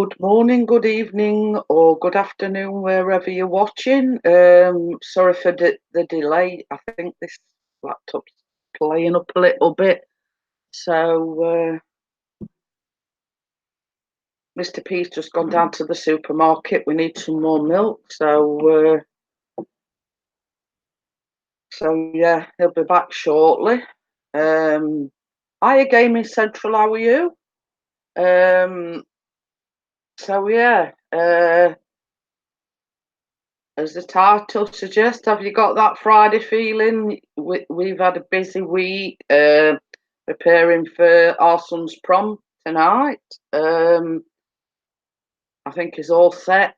Good morning, good evening, or good afternoon, wherever you're watching. Sorry for the delay. I think this laptop's playing up a little bit. So, Mr. P's just gone down to the supermarket. We need some more milk. So yeah, he'll be back shortly. Hiya, Gaming Central. How are you? So yeah. As the title suggests, have you got that Friday feeling? We've had a busy week preparing for our son's prom tonight. I think he's all set.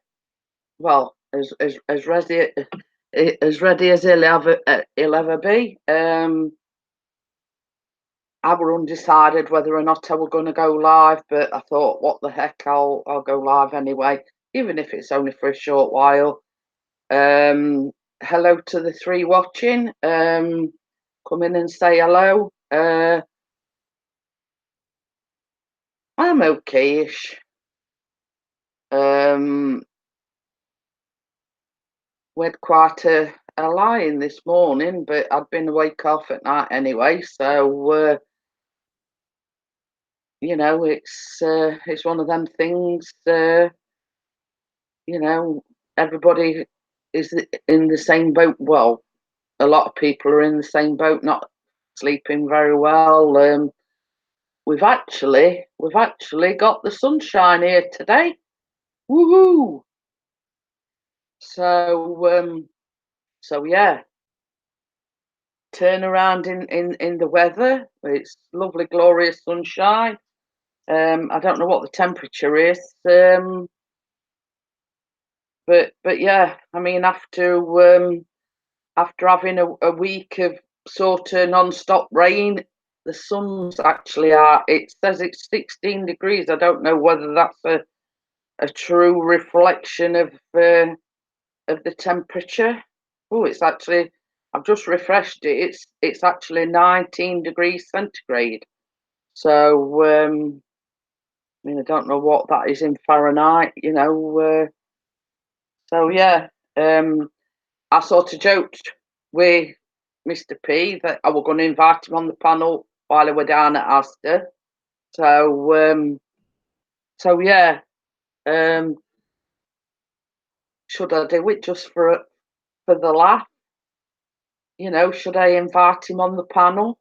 Well, as ready as he'll ever be. I were undecided whether or not I were going to go live, but I thought, what the heck, I'll go live anyway, even if it's only for a short while. Hello to the three watching. Come in and say hello. I'm okay-ish. We had quite a lie-in this morning, but I'd been awake half at night anyway, so it's one of them things. Everybody is in the same boat. Well, a lot of people are in the same boat, not sleeping very well. We've actually got the sunshine here today. Woohoo! So yeah, turn around in the weather. It's lovely, glorious sunshine. I don't know what the temperature is, but yeah, I mean after having a week of sort of non-stop rain, the sun's actually out. It says it's 16 degrees. I don't know whether that's a true reflection of the temperature. Oh, it's actually, I've just refreshed it. It's actually 19 degrees centigrade. So I mean, I don't know what that is in Fahrenheit. So yeah, I sort of joked with Mr. P that I was going to invite him on the panel while I were down at Asda. So yeah, um, should I do it just for the laugh? Should I invite him on the panel?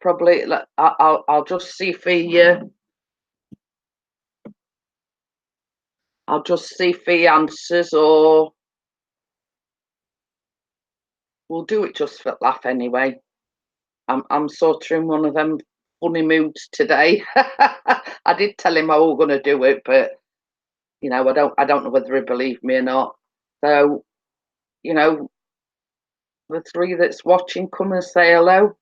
Probably. I'll just see if he. I'll just see if he answers, or we'll do it just for laugh anyway. I'm sort of in one of them funny moods today. I did tell him I was going to do it, but I don't know whether he believed me or not. So the three that's watching, come and say hello.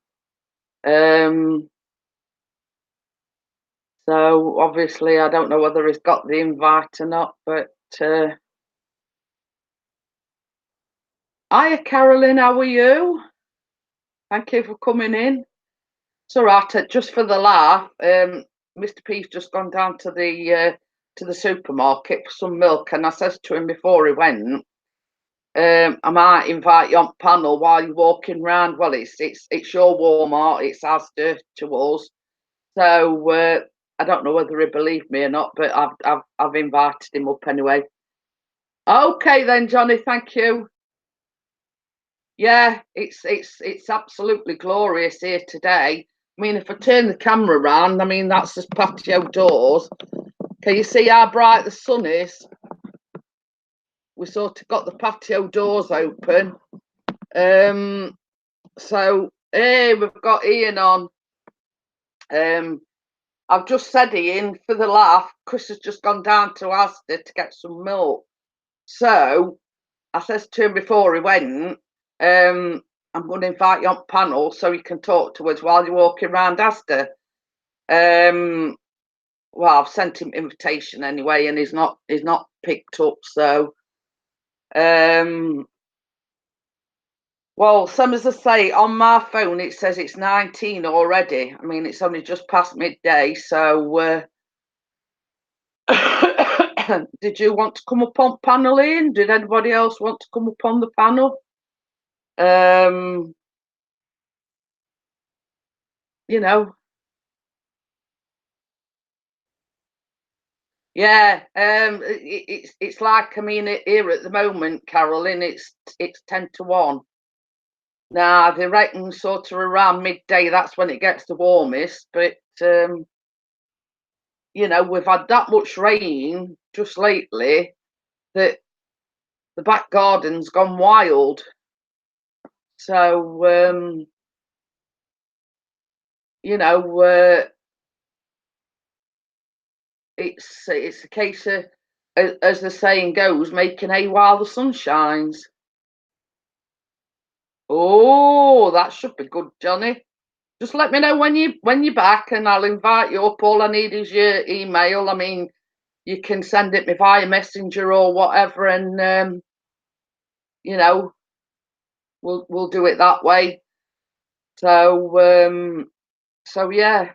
So obviously I don't know whether he's got the invite or not, but hiya, Carolyn, how are you? Thank you for coming in. It's all right, just for the laugh. Mr. P's just gone down to the supermarket for some milk, and I says to him before he went, I might invite you on panel while you're walking around. Well, it's your Walmart, it's Asda to us. So I don't know whether he believed me or not, but I've invited him up anyway. Okay then, Johnny, thank you. Yeah, it's absolutely glorious here today. I mean, if I turn the camera around, I mean that's the patio doors. Can you see how bright the sun is? We sort of got the patio doors open. So hey, we've got Ian on. I've just said Ian for the laugh. Chris has just gone down to Asda to get some milk. So I says to him before he went, I'm going to invite you on panel so you can talk to us while you're walking around Asda. Well, I've sent him invitation anyway, and he's not picked up. So, well, some as I say, on my phone it says it's 19 already. I mean, it's only just past midday, so Did you want to come up on panel, Ian? Did anybody else want to come up on the panel? You know, yeah. It's like, I mean, here at the moment, Carolyn, it's 10-1. Now they reckon sort of around midday, that's when it gets the warmest. But you know, we've had that much rain just lately that the back garden's gone wild. So you know, it's a case of, as the saying goes, making hay while the sun shines. Oh, that should be good, Johnny. Just let me know when you're back, and I'll invite you up. All I need is your email. I mean, you can send it me via messenger or whatever, and you know, we'll do it that way. So yeah.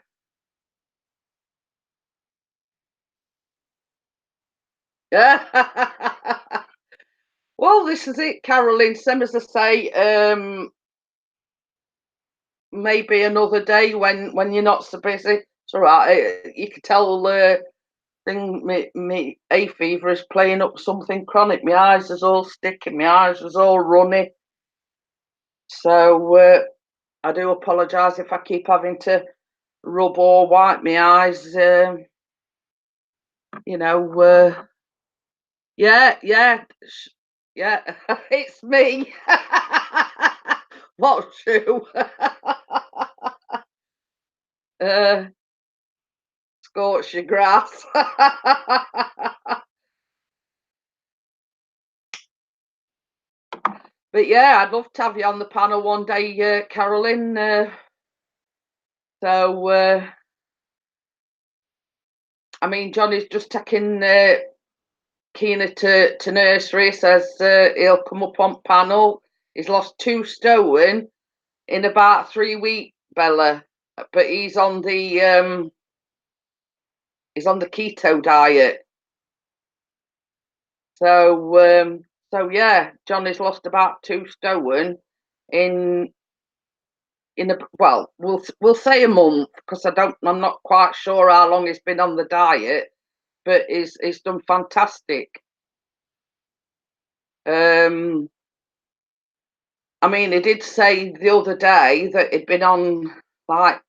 Well, this is it, Caroline. Same as I say, maybe another day when you're not so busy. It's all right. You can tell thing me hay fever is playing up something chronic. My eyes is all sticky. My eyes is all runny. So I do apologise if I keep having to rub or wipe my eyes. You know, yeah, yeah, yeah. It's me. What's you? uh, Scorch your grass. But yeah, I'd love to have you on the panel one day, Carolyn. So I mean, Johnny's just taking Keena to nursery. Says he'll come up on panel. He's lost 2 stone in about 3 weeks, Bella. But he's on the keto diet. So yeah, Johnny's lost about 2 stone in in a, well, we'll say a month, because I'm not quite sure how long he's been on the diet, but he's done fantastic. Um, I mean, he did say the other day that he'd been on like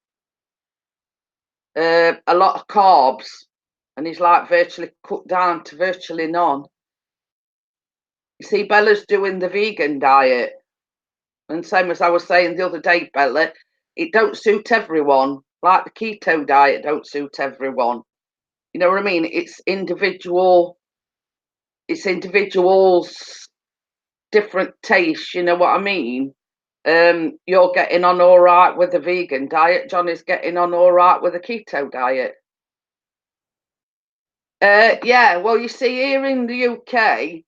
a lot of carbs, and he's like virtually cut down to virtually none. You see, Bella's doing the vegan diet, and same as I was saying the other day, Bella, it don't suit everyone. Like the keto diet don't suit everyone. You know what I mean? It's individuals' different tastes. You know what I mean? You're getting on all right with the vegan diet. Johnny's getting on all right with the keto diet. Yeah, well, you see, here in the UK,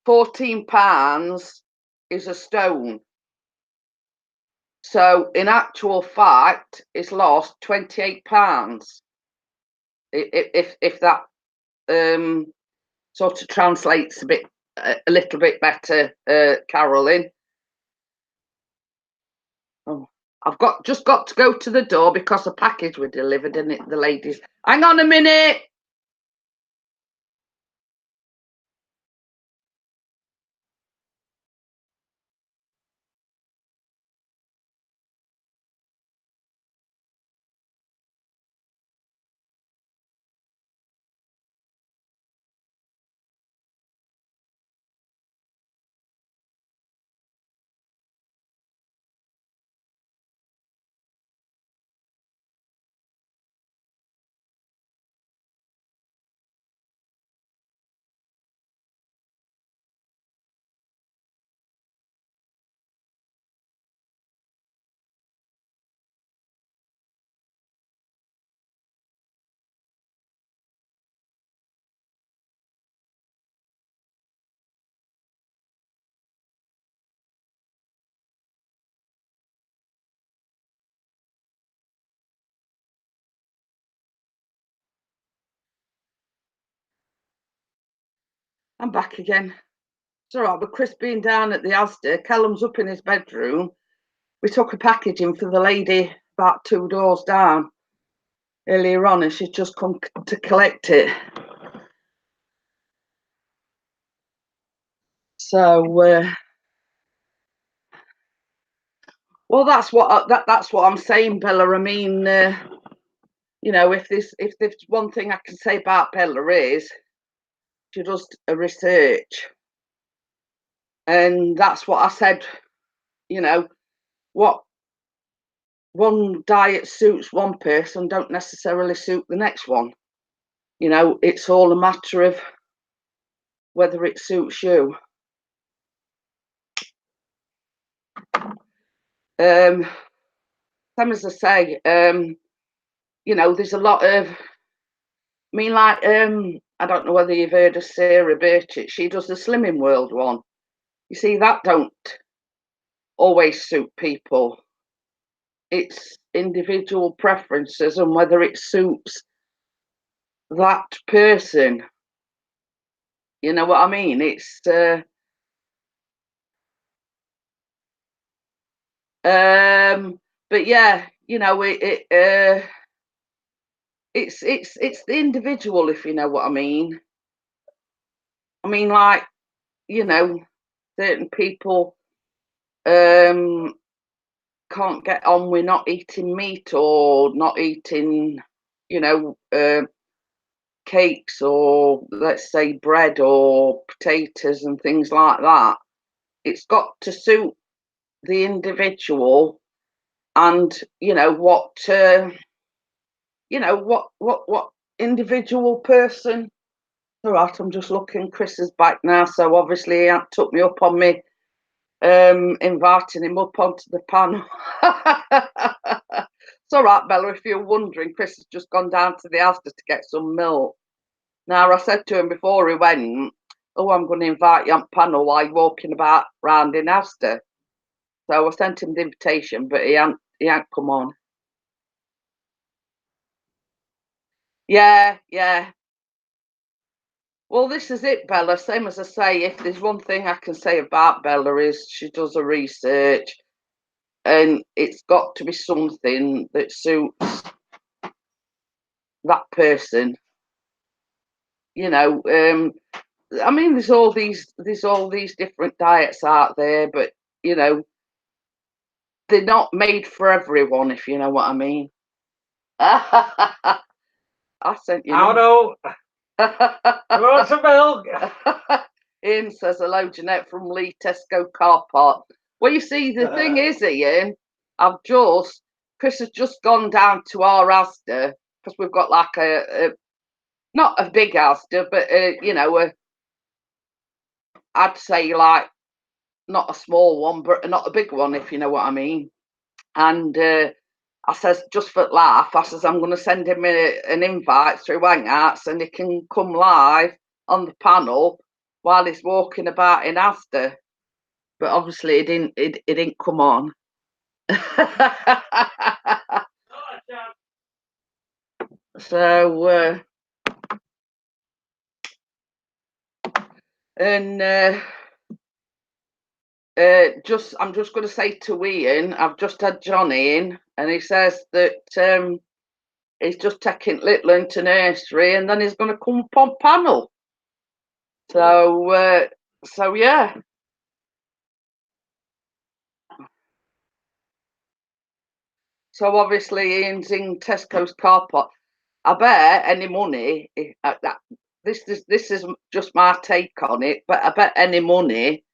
£14 is a stone. So, in actual fact, it's lost £28. If that um, sort of translates a little bit better, Carolyn. Oh, I've just got to go to the door because a package was delivered, and the ladies. Hang on a minute. I'm back again. It's all right, with Chris being down at the Asda, Callum's up in his bedroom. We took a package in for the lady about 2 doors down earlier on, and she's just come to collect it. So, well, that's what I'm saying, Bella. I mean, you know, if there's one thing I can say about Bella is she does a research, and that's what I said. You know, what one diet suits one person don't necessarily suit the next one. You know, it's all a matter of whether it suits you. Same as I say, you know, there's a lot of, I mean, like, I don't know whether you've heard of Sarah Burchett. She does the Slimming World one. You see, that don't always suit people. It's individual preferences and whether it suits that person. You know what I mean? It's but yeah, you know, it's the individual, if you know what I mean. I mean, like, you know, certain people can't get on with not eating meat or not eating, you know, cakes or let's say bread or potatoes and things like that. It's got to suit the individual, and you know what individual person. All right, I'm just looking. Chris is back now, so obviously he took me up on me inviting him up onto the panel. It's all right, Bella, if you're wondering, Chris has just gone down to the Asda to get some milk. Now, I said to him before he went, oh, I'm going to invite you on panel while you're walking about round in Asda. So I sent him the invitation, but he ain't come on. Yeah. Well, this is it, Bella. Same as I say, if there's one thing I can say about Bella is she does her research, and it's got to be something that suits that person. You know, I mean, there's all these different diets out there, but you know, they're not made for everyone, if you know what I mean. I sent you. Aldo, want some milk? Ian says hello, Jeanette from Lee Tesco car park. Well, you see, the thing is, Ian, Chris has just gone down to our Asda because we've got like a not a big Asda, but you know, I'd say like not a small one, but not a big one, if you know what I mean. And I says, just for laugh, I says, I'm going to send him an invite through Hangouts and he can come live on the panel while he's walking about in Asda. But obviously it didn't come on. So, and I'm just going to say to Ian, I've just had Johnny in, and he says that he's just taking little into nursery, and then he's going to come up on panel. So, yeah. So obviously Ian's in Tesco's car park. I bet any money. This is just my take on it, but I bet any money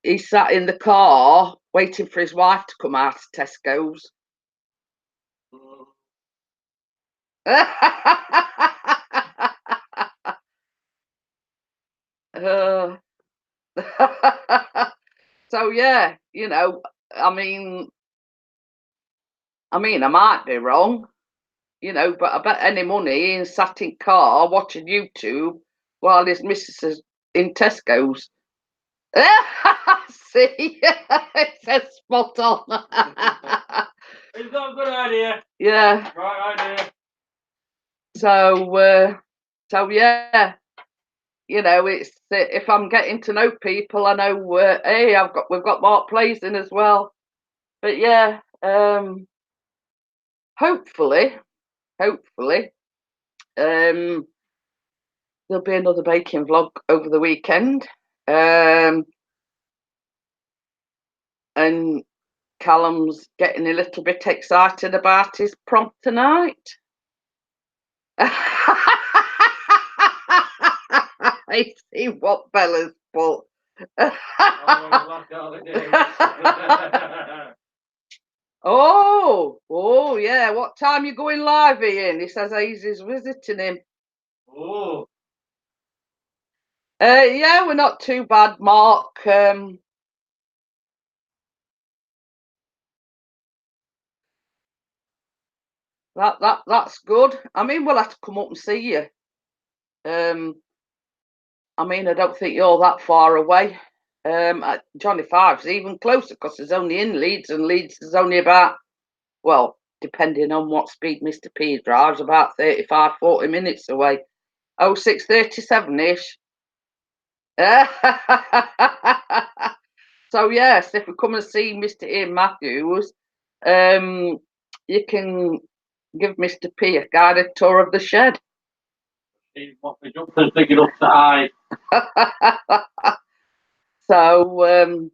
he sat in the car waiting for his wife to come out of Tesco's. So yeah, you know, I mean, I might be wrong, you know, but I bet any money he sat in car watching YouTube while his missus is in Tesco's. See, it's a spot on. It's not a good idea. Yeah. Right idea. So yeah. you know, it's if I'm getting to know people, I know, hey, we've got Mark Plays in as well. But yeah, hopefully, there'll be another baking vlog over the weekend. And Callum's getting a little bit excited about his prom tonight. I see what Bella's put. Oh, yeah. What time you going live, Ian? He says Hazy's visiting him. Oh. Yeah, we're not too bad, Mark. That's good. I mean, we'll have to come up and see you. I mean, I don't think you're that far away. Johnny Five's even closer because it's only in Leeds, and Leeds is only about, well, depending on what speed Mr. P drives, about 35, 40 minutes away. 0637-ish. So yes, if we come and see Mr. Ian Matthews, you can give Mr. P a guided tour of the shed. What we jumpers big enough to hide. So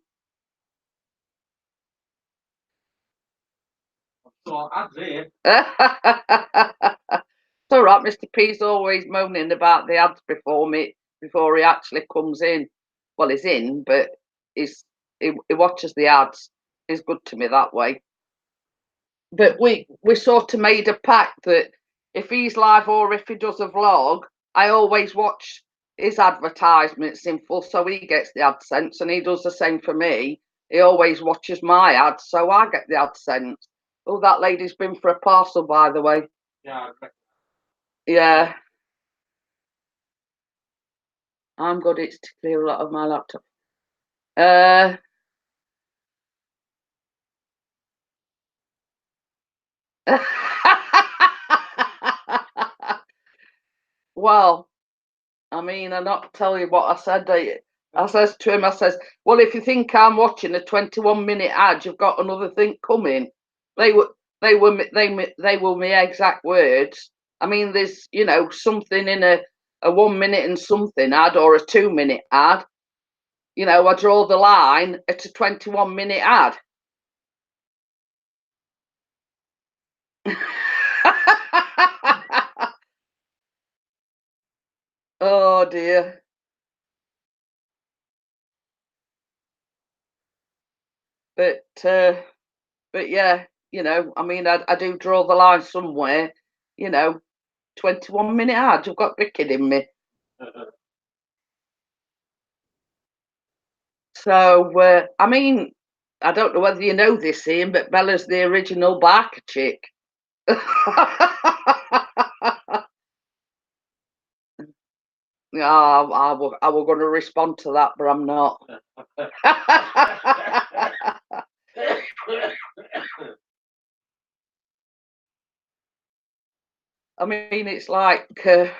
ads here. It's all right. Mr. P's always moaning about the ads before he actually comes in. Well, he's in, but he watches the ads. He's good to me that way. But we sort of made a pact that if he's live or if he does a vlog, I always watch his advertisements in full, so he gets the AdSense, and he does the same for me. He always watches my ads, so I get the AdSense. Oh, that lady's been for a parcel, by the way. Yeah. Yeah. I'm good. It's to clear a lot of my laptop. Well, I mean, I'm not telling you what I said. I says to him, I says, well, if you think I'm watching a 21-minute ad, you've got another thing coming. They were my exact words. I mean, there's, you know, something in a 1 minute and something ad or a 2-minute ad. You know, I draw the line at a 21-minute ad. Oh dear. But yeah, you know, I mean, I do draw the line somewhere. You know, 21-minute ad. You've got to be kidding me. So I mean, I don't know whether you know this, Ian, but Bella's the original Barker chick. Yeah, I was going to respond to that, but I'm not. I mean, it's like I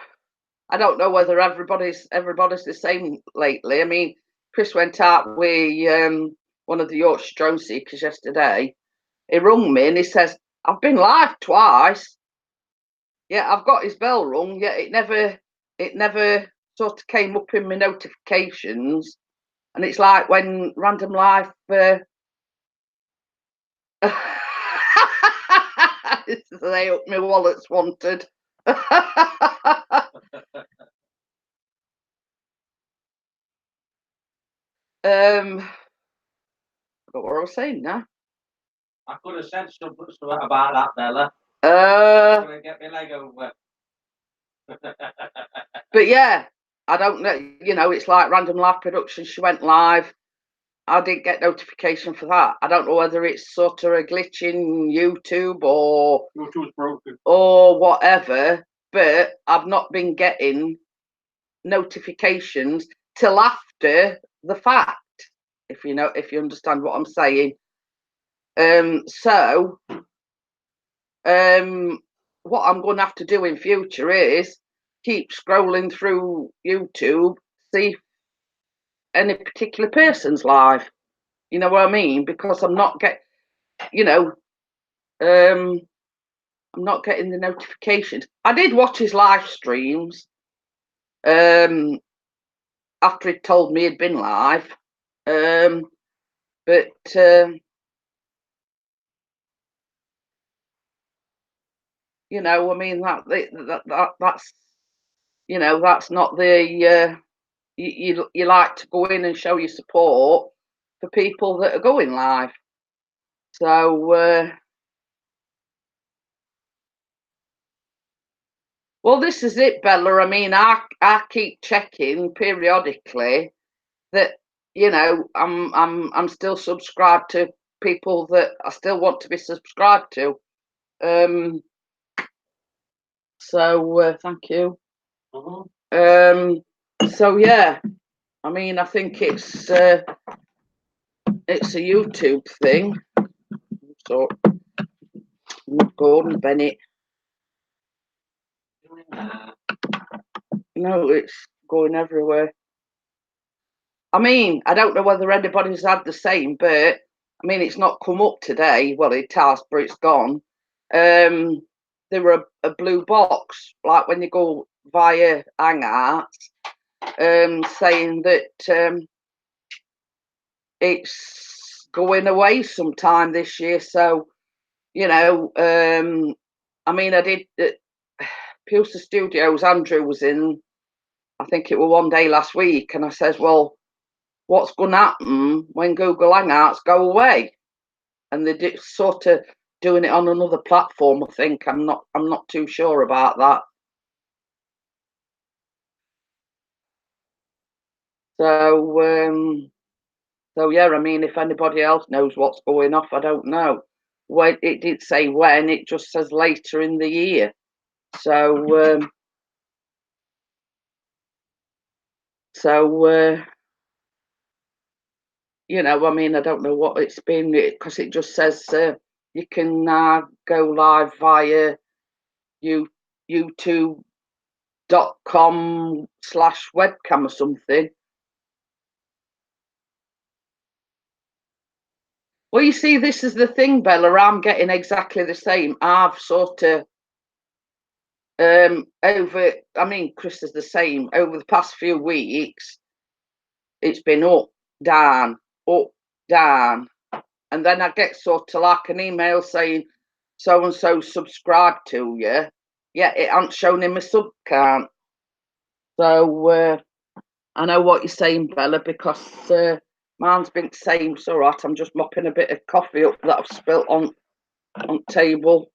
don't know whether everybody's the same lately. I mean, Chris went out with one of the Yorkshire drone seekers yesterday. He rung me and he says, "I've been live twice. Yeah, I've got his bell rung. Yeah, it never sort of came up in my notifications." And it's like when Random Life. They up my wallet's wanted. Forgot what I was saying now. I could have said something about that, Bella. I'm gonna get my leg over. But yeah, I don't know. You know, it's like Random Life Productions. She went live. I didn't get notification for that. I don't know whether it's sort of a glitch in YouTube or YouTube's broken or whatever. But I've not been getting notifications till after the fact. If you understand what I'm saying. So what I'm going to have to do in future is keep scrolling through YouTube see any particular person's live. You know what I mean? Because I'm not I'm not getting the notifications. I did watch his live streams after he told me he'd been live, but you know, I mean that's you know, that's not the you like to go in and show your support for people that are going live. So well, this is it, Bella. I mean, I keep checking periodically that, you know, I'm still subscribed to people that I still want to be subscribed to. So thank you. So yeah, I mean, I think it's a YouTube thing. So Gordon Bennett. No, it's going everywhere. I mean, I don't know whether anybody's had the same, but I mean, it's not come up today. Well, it has, but it's gone. There were a blue box, like when you go via Hangouts, saying that it's going away sometime this year. So, you know, I mean, I did Pewster Studios. Andrew was in, I think it was one day last week, and I says, well, what's going to happen when Google Hangouts go away? And they're sort of doing it on another platform, I think. I'm not too sure about that. So yeah, I mean, if anybody else knows what's going off, I don't know. When it did say when, it just says later in the year. So you know, I mean, I don't know what it's been, because it just says you can go live via youtube.com/webcam or something. Well, you see, this is the thing, Bella. I'm getting exactly the same. I've sort of over. I mean, Chris is the same. Over the past few weeks, it's been up, down, and then I get sort of like an email saying so and so subscribed to you. Yeah, it ain't shown in my sub count. So I know what you're saying, Bella, because mine's been the same. So right, I'm just mopping a bit of coffee up that I've spilt on table.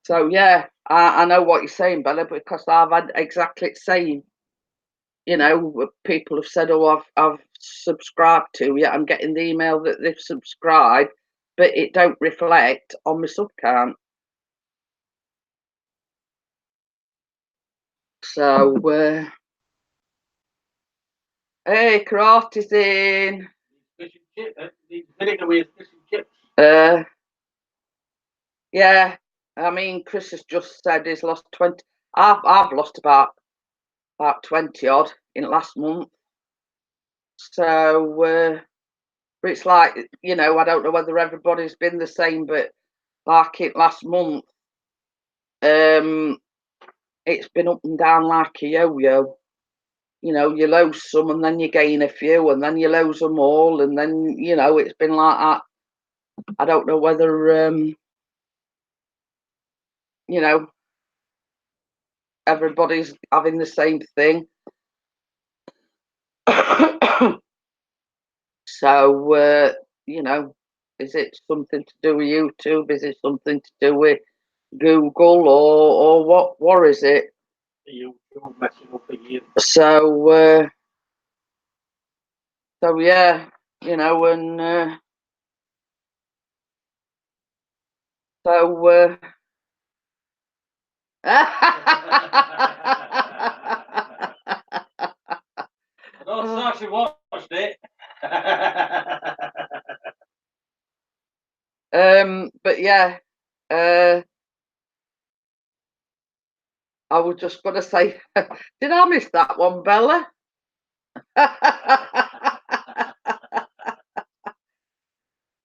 So yeah, I know what you're saying, Bella, because I've had exactly the same. You know, people have said, "Oh, I've subscribed to you." I'm getting the email that they've subscribed, but it don't reflect on my sub count. So hey, Karate's in. Yeah, I mean, Chris has just said he's lost 20. I've lost about 20 odd in last month. So but it's like, you know, I don't know whether everybody's been the same, but like it last month, it's been up and down like a yo-yo. You know, you lose some and then you gain a few and then you lose them all, and then, you know, it's been like that. I don't know whether you know, everybody's having the same thing. So you know, is it something to do with YouTube? Is it something to do with Google, or what is it? So so yeah, you know, and so I actually watched it. but yeah, I was just gonna say, did I miss that one, Bella?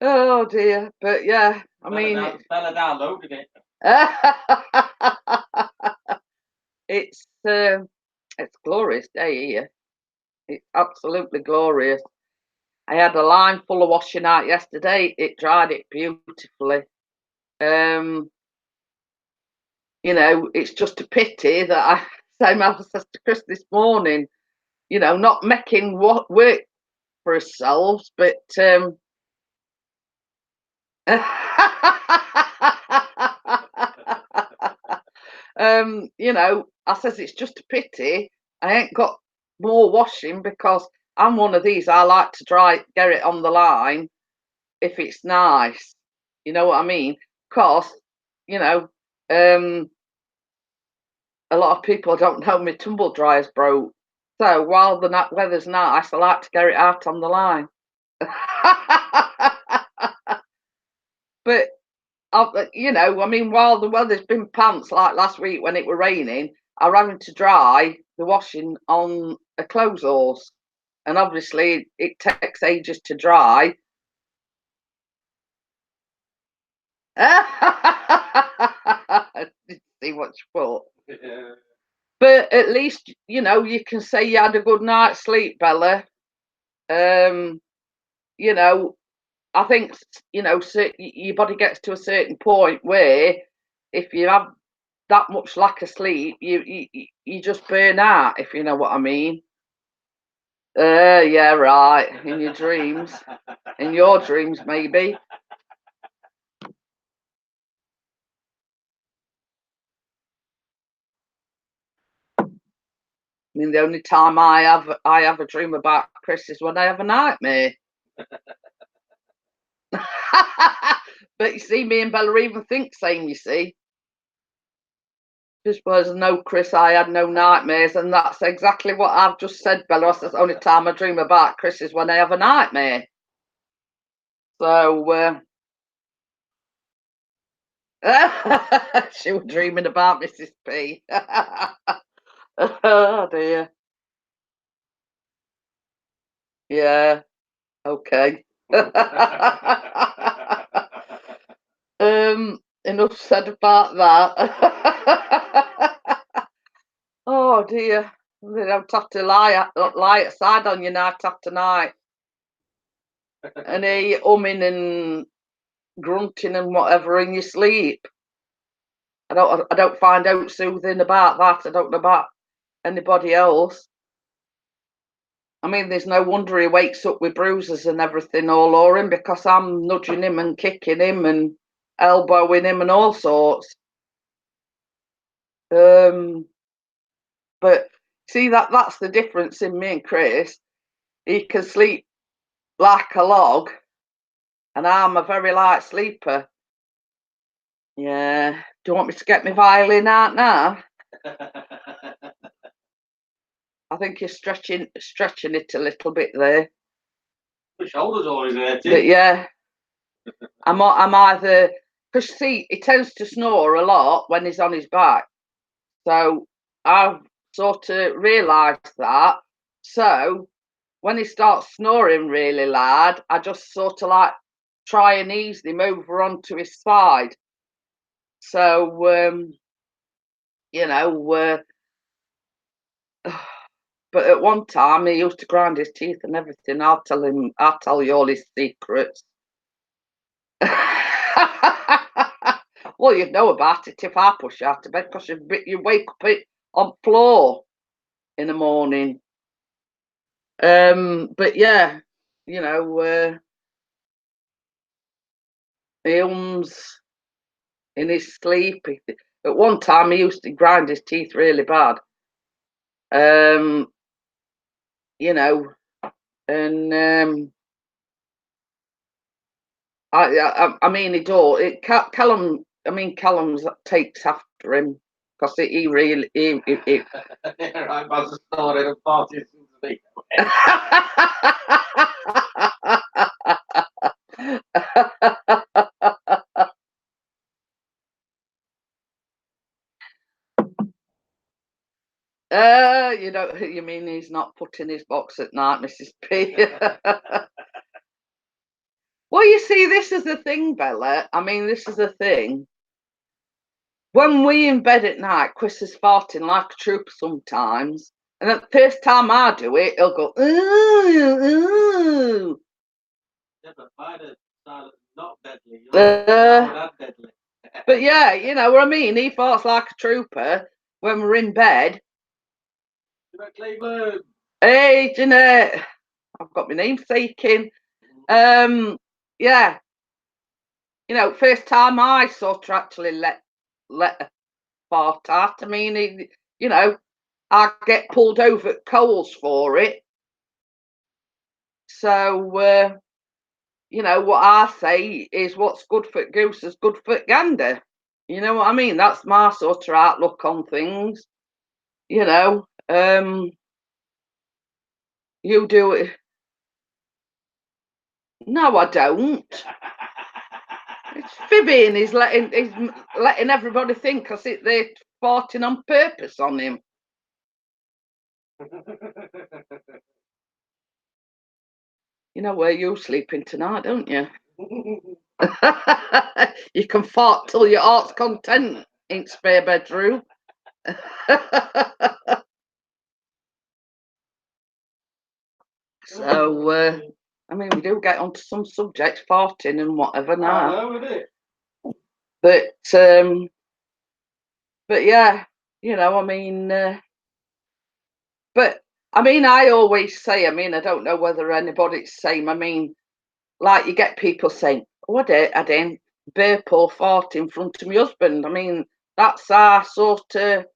Oh dear, but yeah, I mean, Bella downloaded it. it's glorious day here. It's absolutely glorious. I had a line full of washing out yesterday. It dried it beautifully. It's just a pity that same as I said to Chris this morning, not making work for ourselves, but I says it's just a pity I ain't got more washing because I'm one of these. I like to get it on the line if it's nice. You know what I mean? Because, a lot of people don't know my tumble dryer's broke. So while the weather's nice, I like to get it out on the line. But while the weather's been pants like last week when it were raining, I'm having to dry the washing on a clothes horse, and obviously it takes ages to dry. See what you thought. Yeah. But at least you can say you had a good night's sleep, Bella. I think your body gets to a certain point where if you have that much lack of sleep, you just burn out, if you know what I mean. Yeah, right. In your dreams, maybe. I mean, the only time I have a dream about Chris is when I have a nightmare. But you see, me and Bella even think same. You see. Just was no, Chris, I had no nightmares, and that's exactly what I've just said, Bella. That's the only time I dream about Chris is when I have a nightmare. So she was dreaming about Mrs. P. Oh dear. Yeah. Okay. Enough said about that. Oh dear. They don't have to lie outside on you night after night. And hear you humming and grunting and whatever in your sleep. I don't find out soothing about that. I don't know about anybody else. I mean, there's no wonder he wakes up with bruises and everything all over him because I'm nudging him and kicking him and elbowing him and all sorts. But see, that's the difference in me and Chris. He can sleep like a log, and I'm a very light sleeper. Yeah. Do you want me to get my violin out now? I think you're stretching it a little bit there. The shoulders always hurting. But yeah, I'm either, because see, he tends to snore a lot when he's on his back. So I've sort of realised that. So when he starts snoring really loud, I just sort of like try and ease him over onto his side. So but at one time he used to grind his teeth and everything. I'll tell you all his secrets. Well, you'd know about it if I push you out of bed because you wake up on floor in the morning. But yeah, he hums in his sleep. At one time, he used to grind his teeth really bad. And I mean, he do it. Callum, I mean, Callum's takes after him because he really he I must have started a party since me. You know, you mean he's not put in his box at night, Mrs. P? Well, you see, this is the thing, Bella. I mean, this is the thing. When we in bed at night, Chris is farting like a trooper sometimes. And the first time I do it, he'll go, ooh, ooh. Yeah, but mine is not deadly. Deadly. But yeah, you know what I mean? He farts like a trooper when we're in bed. Cleveland. Hey, Jeanette. I've got my namesaking. Yeah. You know, first time I sort of actually let a fart out. I mean, you know, I get pulled over at Coles for it. So, you know, what I say is what's good for goose is good for gander. You know what I mean? That's my sort of outlook on things. You know, you do it. No, I don't. It's fibbing. He's letting everybody think I sit there farting on purpose on him. You know where you're sleeping tonight, don't you? You can fart till your heart's content in spare bedroom. So, I mean, we do get onto some subjects, farting and whatever now. I know, but yeah, you know, I mean, but I mean, I always say, I mean, I don't know whether anybody's the same. I mean, like you get people saying, "Oh, I didn't burp or fart in front of my husband." I mean, that's our sort of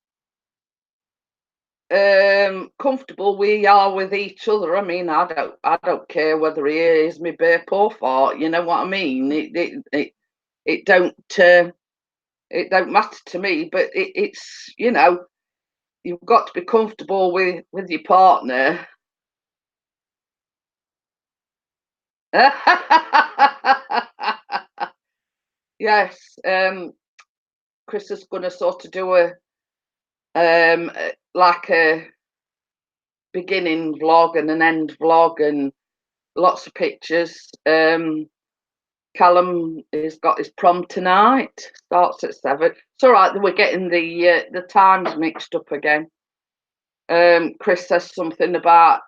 comfortable we are with each other. I mean, I don't care whether he hears me burp or fart. You know what I mean? It don't matter to me. But it's, you know, you've got to be comfortable with your partner. Yes, Chris is going to sort of do a like a beginning vlog and an end vlog and lots of pictures. Callum has got his prom tonight. Starts at 7. It's all right. We're getting the times mixed up again. Chris says something about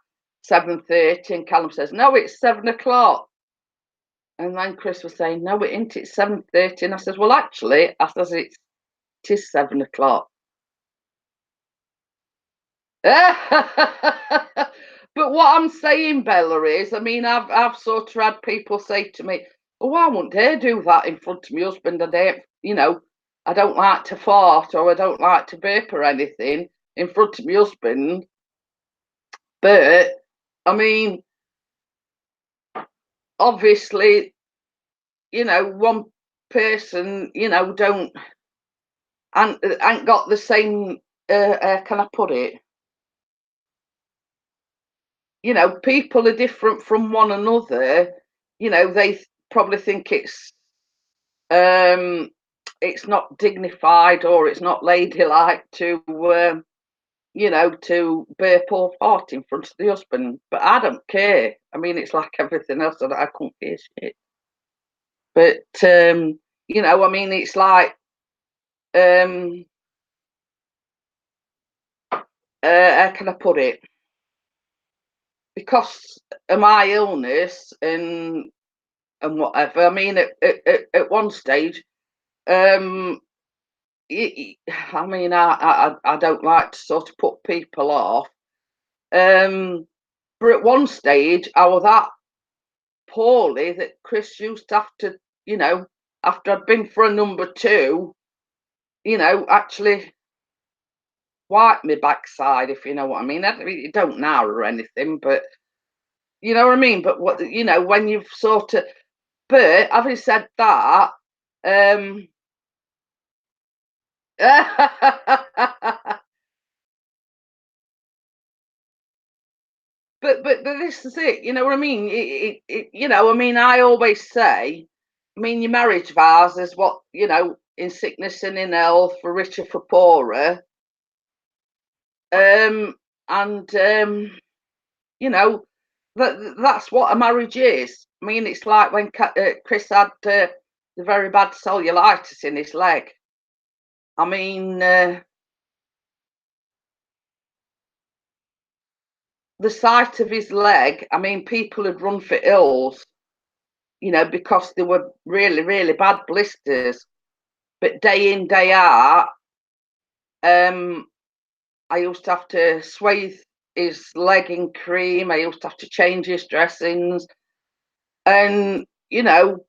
7:30, and Callum says no, it's 7 o'clock. And then Chris was saying no, it ain't. It's 7:30, and I says well, actually, I says it is 7 o'clock. But what I'm saying, Bella, is, I mean, I've sort of had people say to me, "Oh, I wouldn't dare do that in front of my husband. I don't, you know, I don't like to fart or I don't like to burp or anything in front of my husband." But I mean, obviously, you know, one person, you know, ain't got the same. Can I put it? You know, people are different from one another. You know, they probably think it's not dignified or it's not ladylike to you know, to burp or fart in front of the husband. But I don't care. I mean, it's like everything else that I couldn't hear shit. But you know, I mean, it's like how can I put it? Because of my illness and whatever. I mean, at one stage, I mean, I don't like to sort of put people off. But at one stage, I was that poorly that Chris used to have to, you know, after I'd been for a number 2, you know, actually wipe my backside, if you know what I mean. You don't now or anything, but you know what I mean. But what, you know, when you've sort of, but having said that, but this is it. You know what I mean? You know, I mean, I always say, I mean, your marriage vows is what, you know, in sickness and in health, for richer for poorer. You know, that's what a marriage is. I mean, it's like when Chris had the very bad cellulitis in his leg. I mean, the sight of his leg, I mean, people had run for hills, you know, because they were really, really bad blisters. But day in, day out, I used to have to swathe his leg in cream. I used to have to change his dressings. And, you know,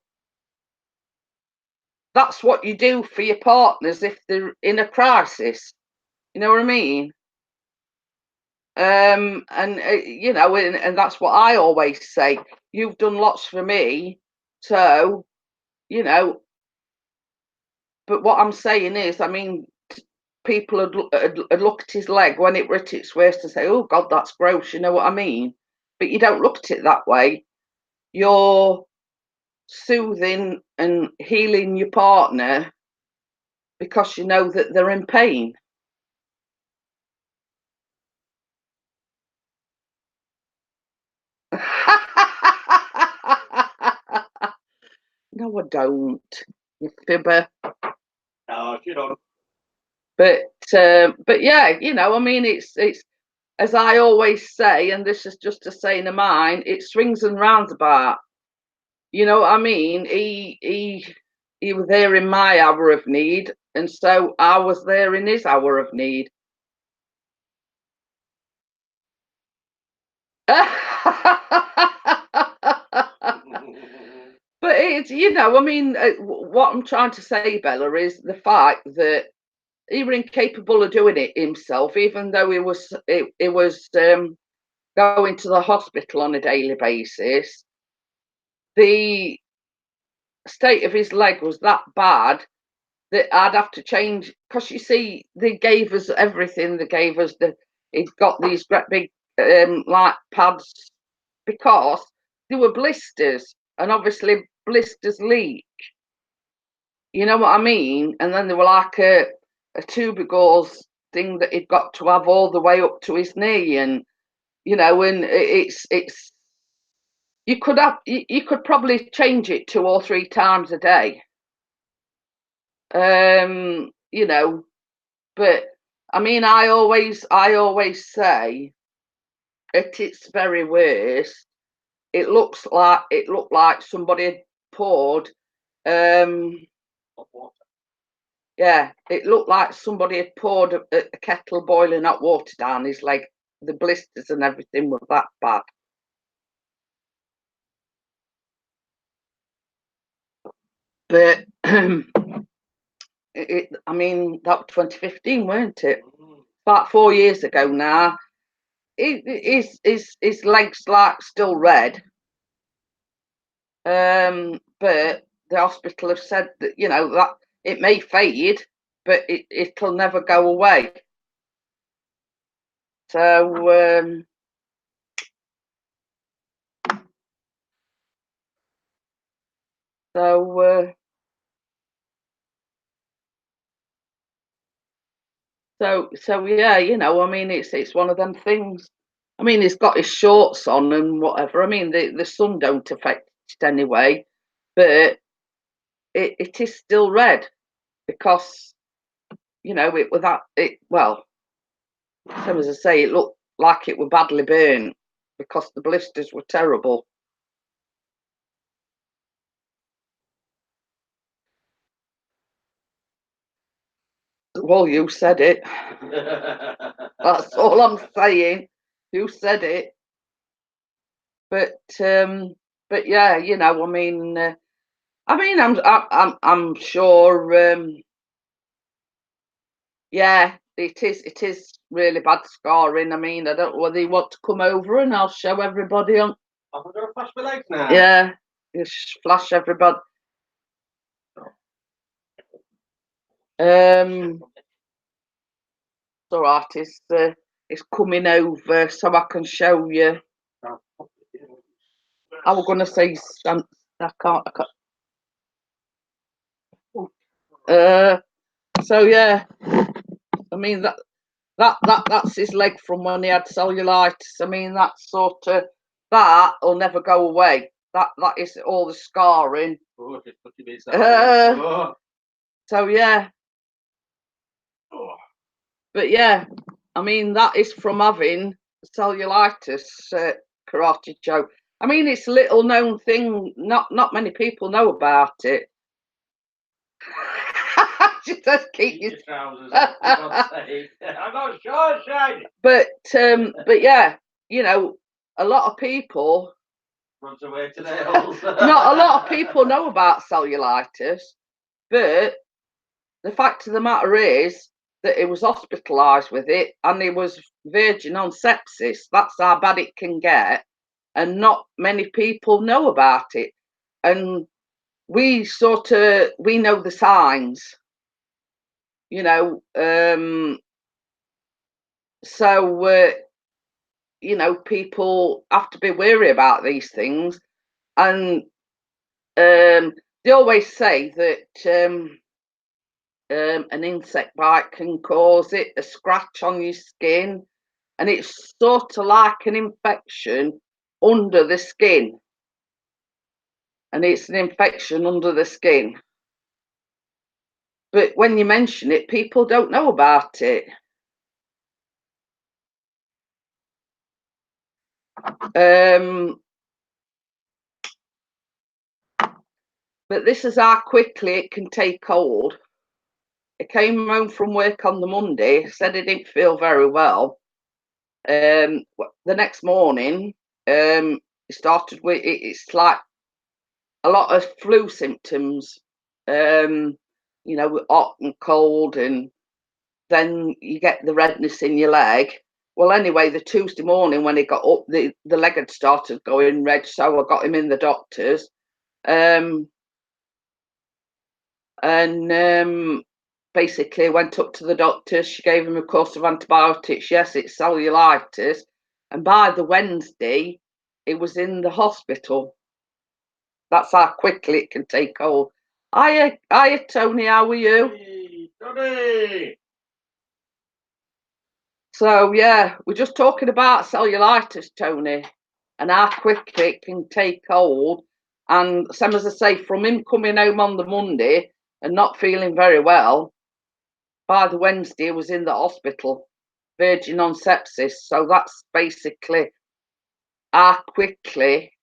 that's what you do for your partners if they're in a crisis. You know what I mean? You know, and that's what I always say. You've done lots for me, so, you know. But what I'm saying is, I mean, people had looked at his leg when it were at its worst and say, "Oh God, that's gross." You know what I mean? But you don't look at it that way. You're soothing and healing your partner because you know that they're in pain. No, I don't, you fibber. No, you don't. But yeah, you know, I mean, it's as I always say, and this is just a saying of mine, it swings and roundabout. You know what I mean? He was there in my hour of need, and so I was there in his hour of need. But it's, you know, I mean, what I'm trying to say, Bella, is the fact that he was incapable of doing it himself, even though it was going to the hospital on a daily basis. The state of his leg was that bad that I'd have to change, because you see, they gave us everything. They gave us he'd got these great big like pads, because they were blisters, and obviously blisters leak. You know what I mean? And then they were like a tuberose thing that he'd got to have all the way up to his knee, and you know, and it's you could probably change it 2 or 3 times a day. You know, but I mean, I always say, at its very worst, it looked like somebody had poured yeah, it looked like somebody had poured a kettle boiling hot water down his leg. The blisters and everything were that bad. But I mean, that was 2015, weren't it? About 4 years ago now. His legs like still red. But the hospital have said that, you know, that it may fade, but it'll never go away. So so yeah, you know, I mean, it's one of them things. I mean, he's got his shorts on and whatever. I mean, the sun don't affect it anyway, but it is still red, because, you know, it was that it well, so as I say, it looked like it were badly burnt because the blisters were terrible. Well, you said it. That's all I'm saying. You said it. But yeah, you know, I mean, I'm sure. Yeah, it is really bad scarring. I mean, I don't know whether you want to come over and I'll show everybody on. Have I got to flash my legs now? Yeah, just flash everybody. It's all right. It's coming over so I can show you. I was gonna say I can't. So yeah, I mean that's his leg from when he had cellulitis. I mean, that's sort of, that'll never go away. That is all the scarring. Oh, just put it So yeah. Oh. But yeah, I mean, that is from having cellulitis, Karate Joe. I mean, it's a little known thing. Not many people know about it. Just keep your trousers. I'm not sure, Shane. But yeah, you know, a lot of people runs away to the hills. Not a lot of people know about cellulitis, but the fact of the matter is that he was hospitalised with it and he was verging on sepsis. That's how bad it can get, and not many people know about it. And we know the signs, you know. So you know, people have to be wary about these things, and they always say that an insect bite can cause it, a scratch on your skin, and it's sort of like an infection under the skin. And it's an infection under the skin. But when you mention it, people don't know about it. But this is how quickly it can take hold. I came home from work on the Monday, said I didn't feel very well. The next morning, it started with, it's like a lot of flu symptoms, you know, hot and cold, and then you get the redness in your leg. Well, anyway, the Tuesday morning when he got up, the leg had started going red, so I got him in the doctor's. Basically went up to the doctor. She gave him a course of antibiotics. Yes, it's cellulitis. And by the Wednesday, he was in the hospital. That's how quickly it can take hold. Hiya, Tony, how are you? Hey, Tony. So, yeah, we're just talking about cellulitis, Tony, and how quickly it can take hold. And same as I say, from him coming home on the Monday and not feeling very well, by the Wednesday, he was in the hospital, verging on sepsis. So that's basically how quickly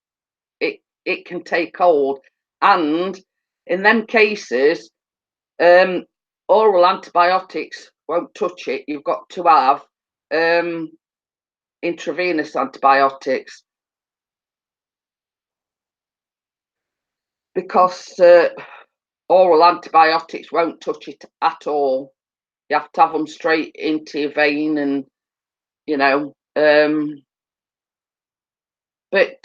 it can take hold. And in them cases, oral antibiotics won't touch it. You've got to have intravenous antibiotics, because oral antibiotics won't touch it at all. You have to have them straight into your vein, and you know. But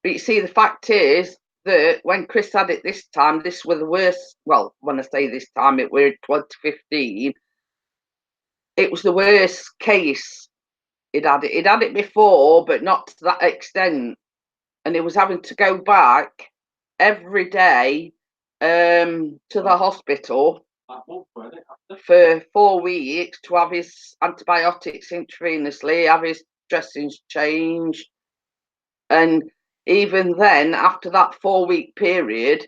you see, the fact is that when Chris had it this time, this was the worst. Well, when I say this time, it was 2015. It was the worst case. He'd had it before, but not to that extent. And he was having to go back every day to the hospital for 4 weeks to have his antibiotics intravenously, have his dressings changed. And even then, after that 4-week period,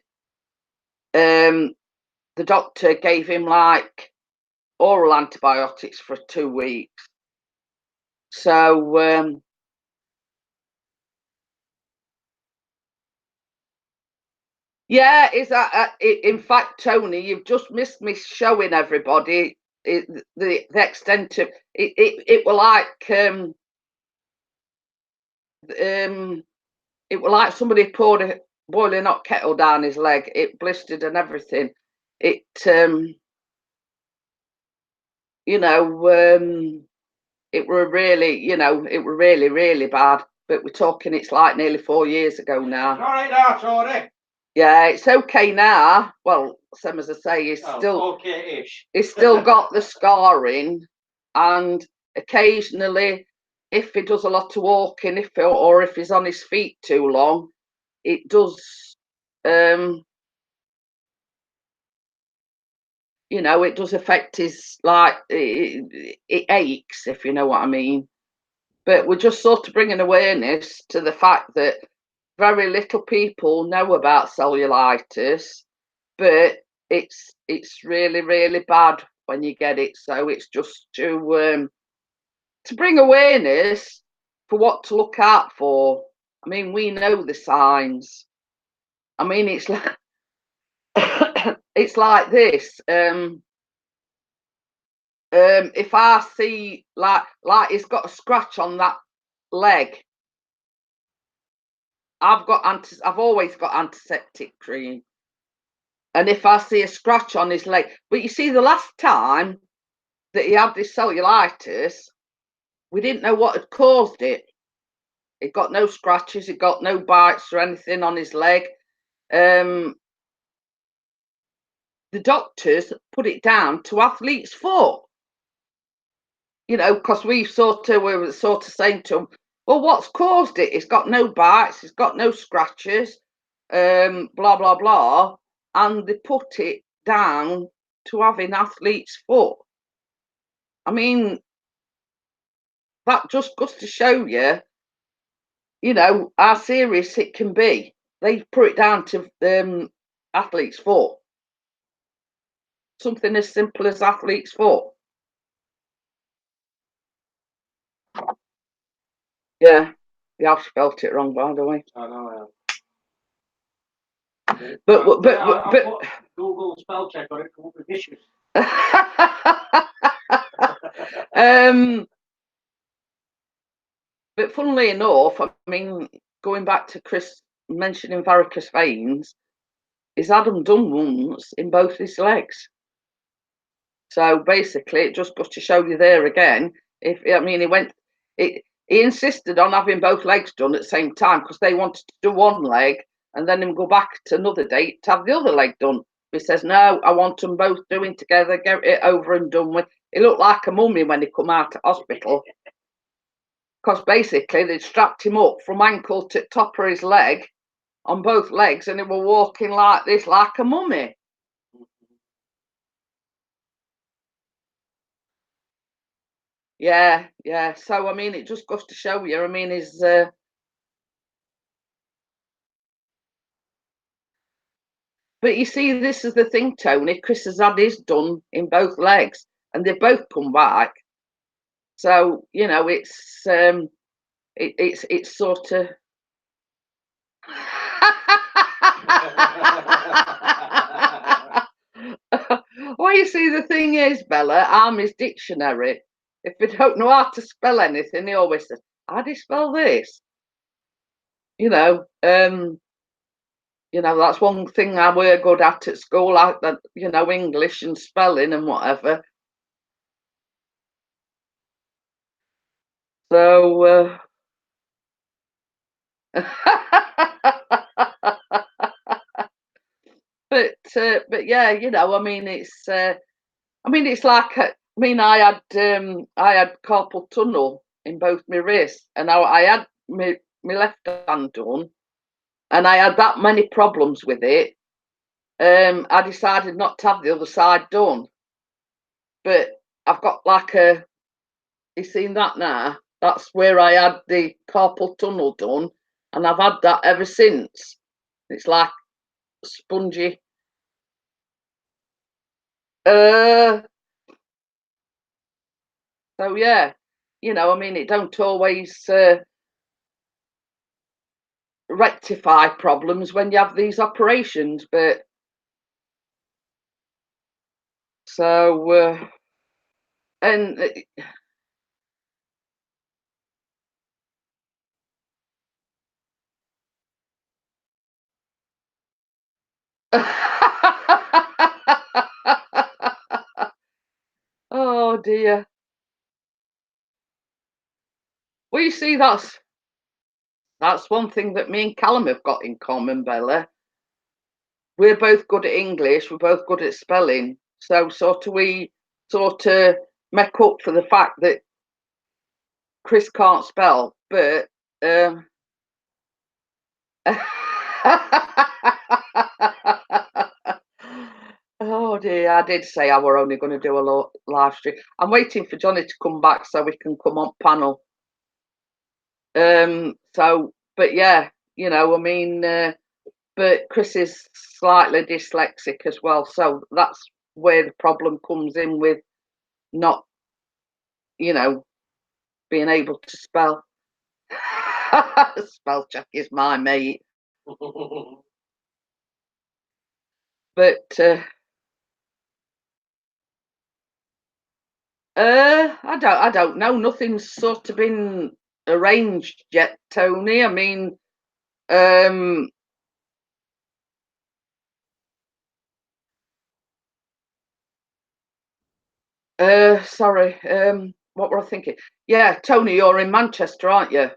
the doctor gave him like oral antibiotics for 2 weeks. So yeah, is that in fact, Tony, you've just missed me showing everybody the extent of it. It were like it were like somebody poured a boiling hot kettle down his leg. It blistered and everything. It you know, it were really, you know, it were really, really bad. But we're talking, it's like nearly 4 years ago now. All right now, Tony. Yeah, it's okay now. Well, same as I say, he's still okay-ish. He's still got the scarring, and occasionally, if he does a lot of walking, or if he's on his feet too long, it does. you know, it does affect his, like, it aches, if you know what I mean. But we're just sort of bringing awareness to the fact that very little people know about cellulitis, but it's really, really bad when you get it. So it's just to bring awareness for what to look out for. I mean, we know the signs. I mean, it's like it's like this. If I see like it's got a scratch on that leg, I've always got antiseptic cream. And if I see a scratch on his leg, but you see, the last time that he had this cellulitis, we didn't know what had caused it. He got no scratches, he got no bites or anything on his leg. The doctors put it down to athlete's foot. You know, because we were sort of saying to him, well, what's caused it? It's got no bites, it's got no scratches, blah, blah, blah. And they put it down to having athlete's foot. I mean, that just goes to show you, you know, how serious it can be. They put it down to athlete's foot. Something as simple as athlete's foot. Yeah, you have spelt it wrong, by the way. I know. But Google spell check on it, come up with issues. But funnily enough, I mean, going back to Chris mentioning varicose veins, he's had them done once in both his legs. So basically, it just goes to show you there again. He insisted on having both legs done at the same time because they wanted to do one leg and then him go back to another date to have the other leg done. He says, no, I want them both doing together, get it over and done with. He looked like a mummy when he come out of hospital. Because basically they'd strapped him up from ankle to top of his leg on both legs and he were walking like this, like a mummy. Yeah. So, I mean, it just goes to show you, I mean, but you see, this is the thing, Tony. Chris has had his done in both legs and they've both come back. So, you know, it's sort of well, you see, the thing is, Bella, I'm his dictionary. If they don't know how to spell anything, he always says, how do you spell this? You know, that's one thing I were good at school, you know, English and spelling and whatever. So but yeah, you know, I mean, it's like I had carpal tunnel in both my wrists, and I had my left hand done, and I had that many problems with it. I decided not to have the other side done, but I've got like you seen that now? That's where I had the carpal tunnel done, and I've had that ever since. It's like spongy. So yeah, you know, I mean, it don't always rectify problems when you have these operations, but so and oh dear. Well, you see, that's one thing that me and Callum have got in common, Bella. We're both good at English, we're both good at spelling, so we sort of make up for the fact that Chris can't spell, but oh dear, I did say I were only going to do a live stream. I'm waiting for Johnny to come back so we can come on panel. So, but yeah, you know, I mean, but Chris is slightly dyslexic as well, so that's where the problem comes in with not, you know, being able to spell. Spell check is my mate. But I don't know. Nothing's sort of been arranged yet, Tony. I mean, sorry. What were I thinking? Yeah, Tony, you're in Manchester, aren't you?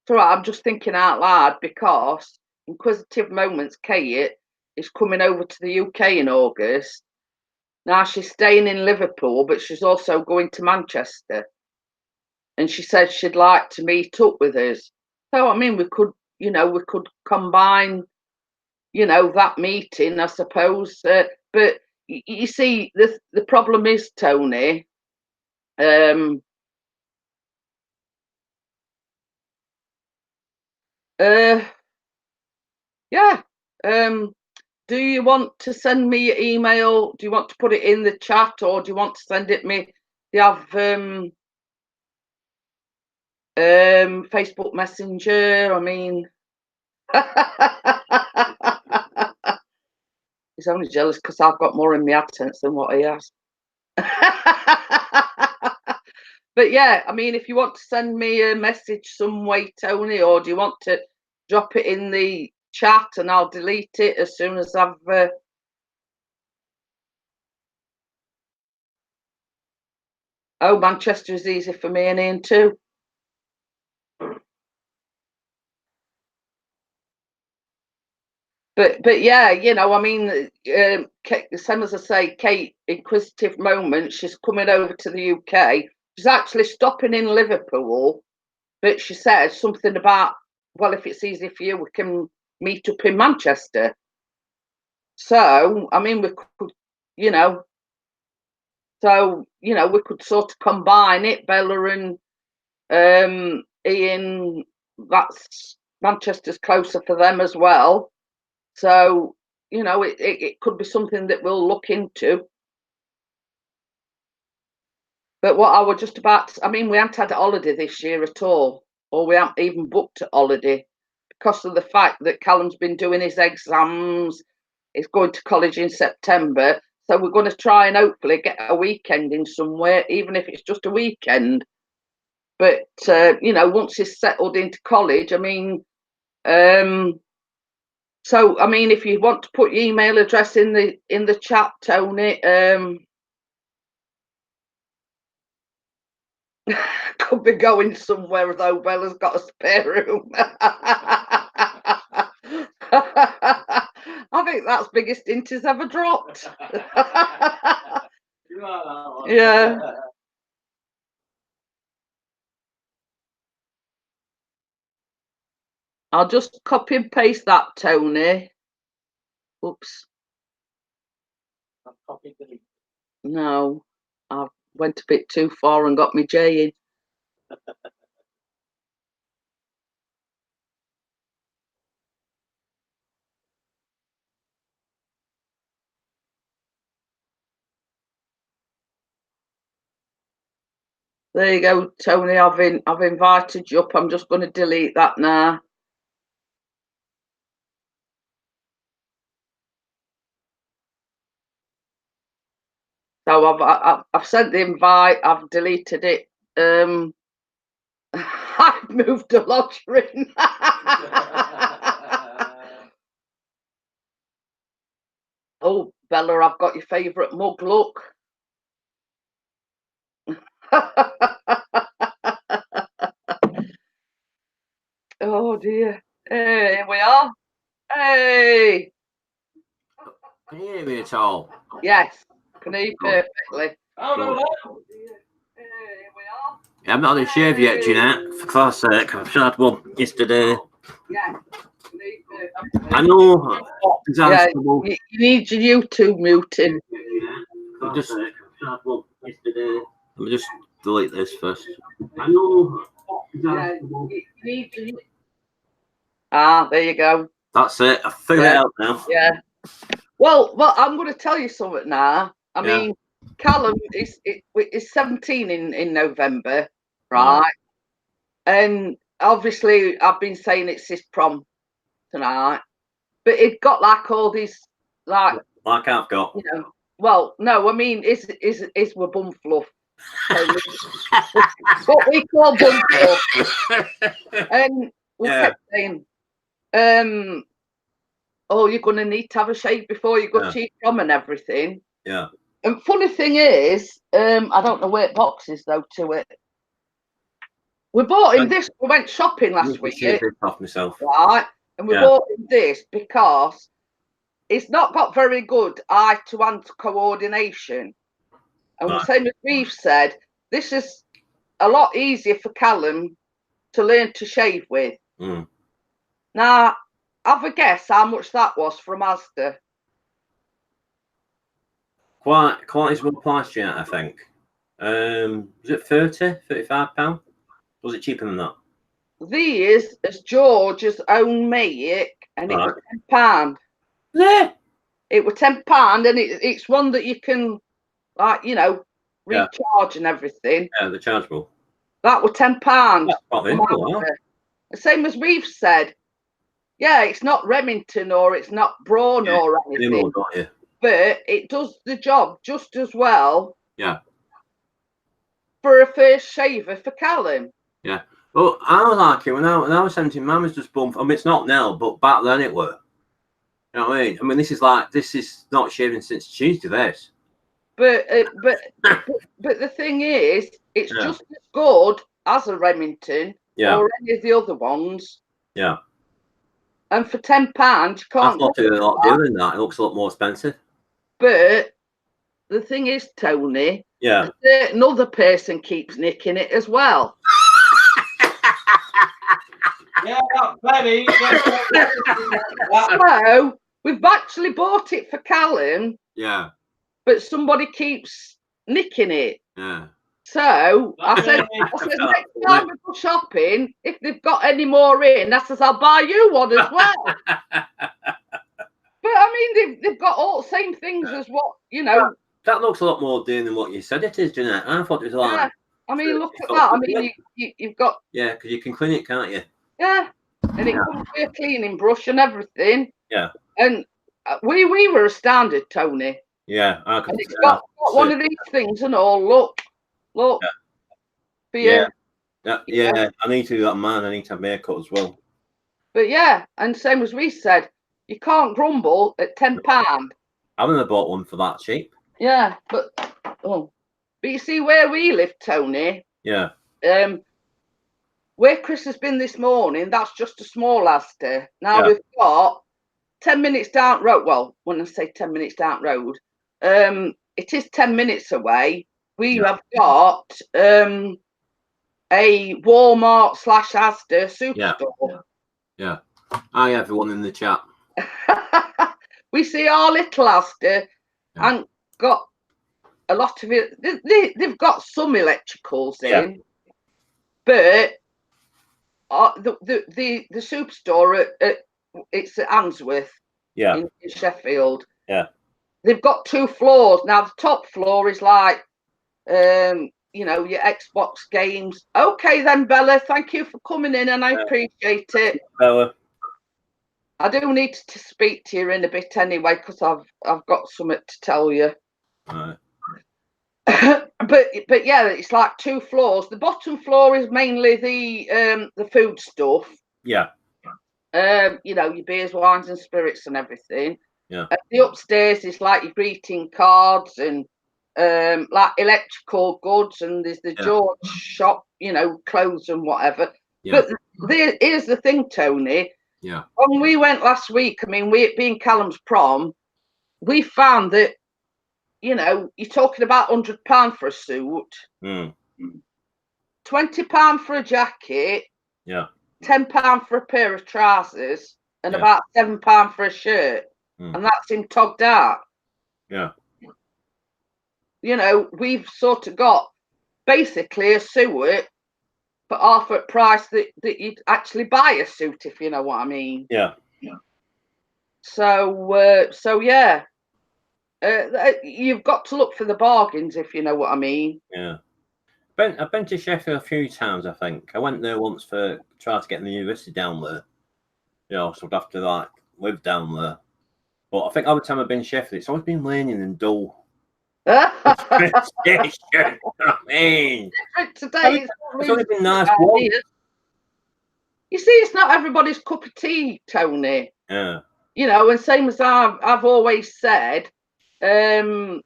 So I'm just thinking out loud because Inquisitive Moments Kate is coming over to the UK in August. Now she's staying in Liverpool, but she's also going to Manchester. And she said she'd like to meet up with us. So I mean, we could, you know, we could combine, you know, that meeting, I suppose. But you see, the problem is, Tony. Yeah. Do you want to send me your email? Do you want to put it in the chat, or do you want to send it me? Do you have Facebook Messenger? I mean, he's only jealous because I've got more in my AdSense than what he has. But yeah, I mean, if you want to send me a message some way, Tony, or do you want to drop it in the chat and I'll delete it as soon as I've oh, Manchester is easy for me and Ian too. But yeah, you know, I mean, same as I say, Kate, Inquisitive Moment, she's coming over to the UK. She's actually stopping in Liverpool, but she said something about, well, if it's easy for you, we can meet up in Manchester. So, I mean, we could, you know, so, you know, we could sort of combine it, Bella and Ian, that's Manchester's closer for them as well. So, you know, it could be something that we'll look into. But what I was just about to, I mean, we haven't had a holiday this year at all, or we haven't even booked a holiday because of the fact that Callum's been doing his exams, he's going to college in September. So we're going to try and hopefully get a weekend in somewhere, even if it's just a weekend. But, you know, once he's settled into college, I mean, so, I mean, if you want to put your email address in the chat, Tony, could be going somewhere though. Bella's got a spare room. I think that's biggest hint he's ever dropped. Yeah. I'll just copy and paste that, Tony. Oops. No, I went a bit too far and got my J in. There you go, Tony. I've invited you up. I'm just going to delete that now. So I've sent the invite. I've deleted it. I've moved a lodger in. Oh, Bella, I've got your favourite mug. Look. Oh dear. Hey, here we are. Hey. Can you hear me at all? Yes, can hear you perfectly. Oh, no. Hey, here we are. Yeah, I'm not had a shave yet, Jeanette. For Christ's sake, I've had one yesterday. Yeah, can hear you I know. Yeah, you need your YouTube muted. Let me just delete this first. I know. Yeah, you need your... Ah, there you go. That's it. I figured it out now. Yeah. Well, I'm going to tell you something now. I mean, Callum is 17 in November, right? And obviously, I've been saying it's his prom tonight, but it got like all these like I've got. You know, well, no, I mean, is we're bum fluff. What we call bum fluff. And we kept saying, oh, you're going to need to have a shave before you go to your prom and everything. Yeah. And funny thing is, I don't know where it boxes though to it. We bought him this. We went shopping last week. Off myself. Right, and we bought him this because it's not got very good eye-to-hand coordination. And the same as we've said, this is a lot easier for Callum to learn to shave with. Now, have a guess how much that was from Asda? Quite reasonable price, yeah, I think. Was it 30, 35 pounds? Was it cheaper than that? These is George's own make, and it was £10. Yeah. It was £10, and it's one that you can, like, you know, recharge and everything. Yeah, the chargeable. That was £10. The same as we've said. Yeah, it's not Remington or it's not Braun or anything, but it does the job just as well. Yeah. For a first shaver for Callum. Yeah. Well, I was like it when I was 17. Mine was just bump. I mean, it's not now, but back then it were. You know what I mean? I mean, this is not shaving since Tuesday. This. But the thing is, it's just as good as a Remington or any of the other ones. Yeah. And for £10, you can't. I thought it was a lot dearer than that. It looks a lot more expensive. But the thing is, Tony. Yeah. Another person keeps nicking it as well. Yeah, plenty. So we've actually bought it for Callum. Yeah. But somebody keeps nicking it. Yeah. So I said next time we go shopping, if they've got any more in, I says I'll buy you one as well. But I mean, they've got all the same things as what, you know. That looks a lot more dear than what you said it is, Jeanette. I thought it was like. Yeah. I mean, look at that. I mean, you've got. Yeah, because you can clean it, can't you? Yeah, and it comes with a cleaning brush and everything. Yeah. And we were astounded, Tony. Yeah, I could. And it's got one of these things and all. Look. Yeah. Yeah. I need to do that, man. I need to have my haircut as well. But yeah, and same as we said, you can't grumble at £10. I wouldn't have bought one for that cheap. Yeah, but you see where we live, Tony. Yeah. Where Chris has been this morning, that's just a small Asda. Now we've got 10 minutes down road. Well, when I say 10 minutes down road, it is 10 minutes away. We have got a Walmart / Asda superstore. Yeah. Hi, everyone in the chat. We see our little Asda and got a lot of it. They've got some electricals in, but the superstore it's at Answorth, in Sheffield. Yeah, they've got 2 floors now. The top floor is like, you know, your Xbox games. Okay, then, Bella. Thank you for coming in, and I appreciate it. Bella. I do need to speak to you in a bit anyway, because I've got something to tell you. Right. but yeah, it's like 2 floors. The bottom floor is mainly the food stuff. Yeah. You know, your beers, wines, and spirits, and everything. Yeah. The upstairs is like your greeting cards and like electrical goods, and there's the George shop, you know, clothes and whatever. Yeah. But here's the thing, Tony. Yeah. When we went last week, I mean, we being Callum's prom, we found that, you know, you're talking about £100 for a suit, £20 for a jacket, £10 for a pair of trousers. and about £7 for a shirt, and that's him togged out. Yeah. You know, we've sort of got basically a suit for half at price that you'd actually buy a suit, if you know what I mean. Yeah. So yeah, you've got to look for the bargains, if you know what I mean. Yeah. I've been to Sheffield a few times, I think. I went there once for trying to get in the university down there. You know, so I'd have to like live down there. But I think every time I've been to Sheffield, it's always been raining and dull. I mean, today it's only been nice. You see, it's not everybody's cup of tea, Tony. Yeah. You know, and same as I've always said, it's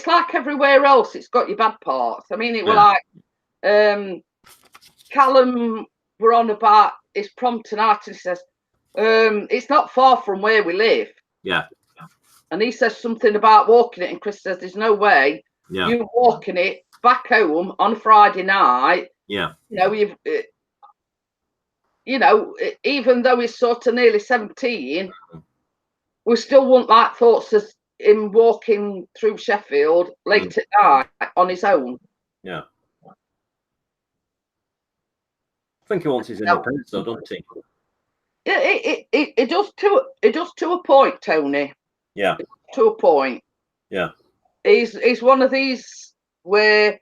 like everywhere else. It's got your bad parts. I mean, it were like Callum were on about his prompt tonight, and he says it's not far from where we live. Yeah. And he says something about walking it, and Chris says there's no way you walking it back home on a Friday night. Yeah. You know, even though he's sort of nearly 17, we still wouldn't like thoughts of him walking through Sheffield late at night on his own. Yeah. I think he wants his independence, though, doesn't he? It does to a point, Tony. Yeah. To a point. Yeah. He's one of these where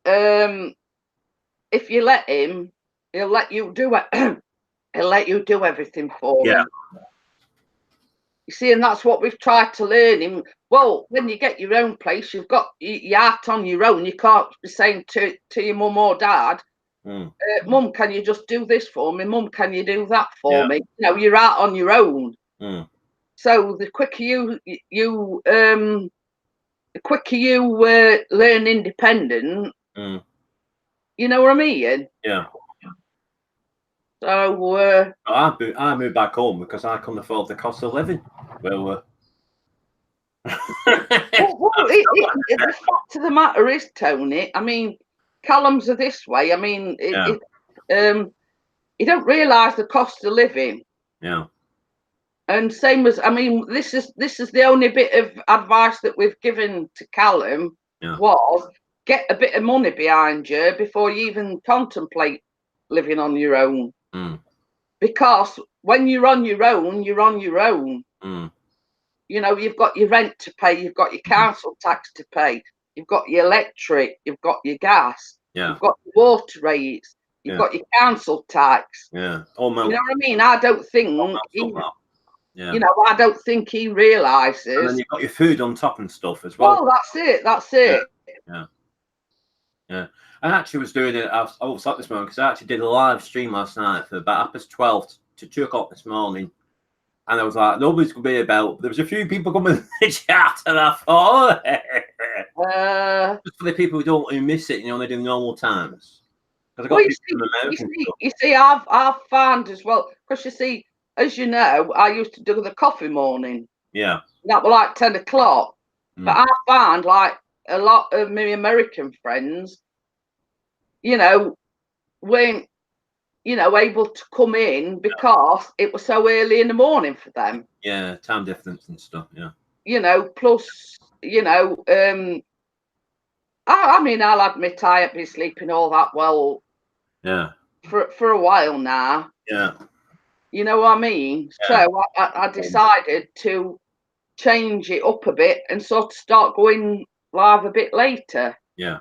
if you let him, he'll let you do it. He'll let you do everything for him. You see, and that's what we've tried to learn him. Well, when you get your own place, you've got your heart on your own. You can't be saying to your mum or dad, Mum, can you just do this for me? Mum, can you do that for me? You know, you're out on your own. So the quicker you learn independent, you know what I mean? Yeah. So I moved back home because I couldn't afford the cost of living. Well, the fact of the matter is, Tony, I mean, Callum's are this way. I mean, you don't realise the cost of living. Yeah. And same as, I mean, this is the only bit of advice that we've given to Callum was get a bit of money behind you before you even contemplate living on your own. Because when you're on your own, you're on your own. You know, you've got your rent to pay, you've got your council tax to pay, you've got your electric, you've got your gas, you've got your water rates, you've got your council tax. Yeah. You know what I mean? I don't think you know, I don't think he realises. And then you've got your food on top and stuff as well. Well, that's it. Yeah. I actually was doing it. I was at this moment because I actually did a live stream last night for about 12 to 2 o'clock this morning. And I was like, nobody's going to be about. There was a few people coming in the chat, and I thought, just for the people who miss it, you know, they do normal times. Well, you see, I've found as well, because you see, as you know, I used to do the coffee morning. Yeah. That was like 10 o'clock. But I found like a lot of my American friends, you know, weren't, you know, able to come in because it was so early in the morning for them. Yeah, time difference and stuff. Yeah. You know, plus, you know, I mean, I'll admit I have been sleeping all that well. Yeah. For a while now. Yeah. You know what I mean? Yeah. So I decided to change it up a bit and sort of start going live a bit later. Yeah.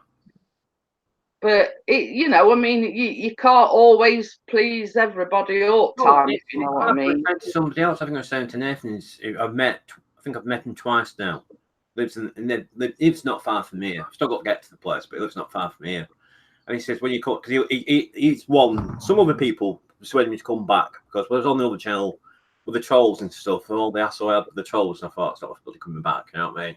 But you know, I mean, you can't always please everybody all the time, if you know what I mean. Somebody else, I think I was saying to Nathan, I've met him twice now. Lives not far from here. I've still got to get to the place, but he lives not far from here. And he says when you come, because he's won some other people persuaded me to come back because I was on the other channel with the trolls and stuff and all the asshole help the trolls, and I thought it's not bloody coming back, you know what I mean?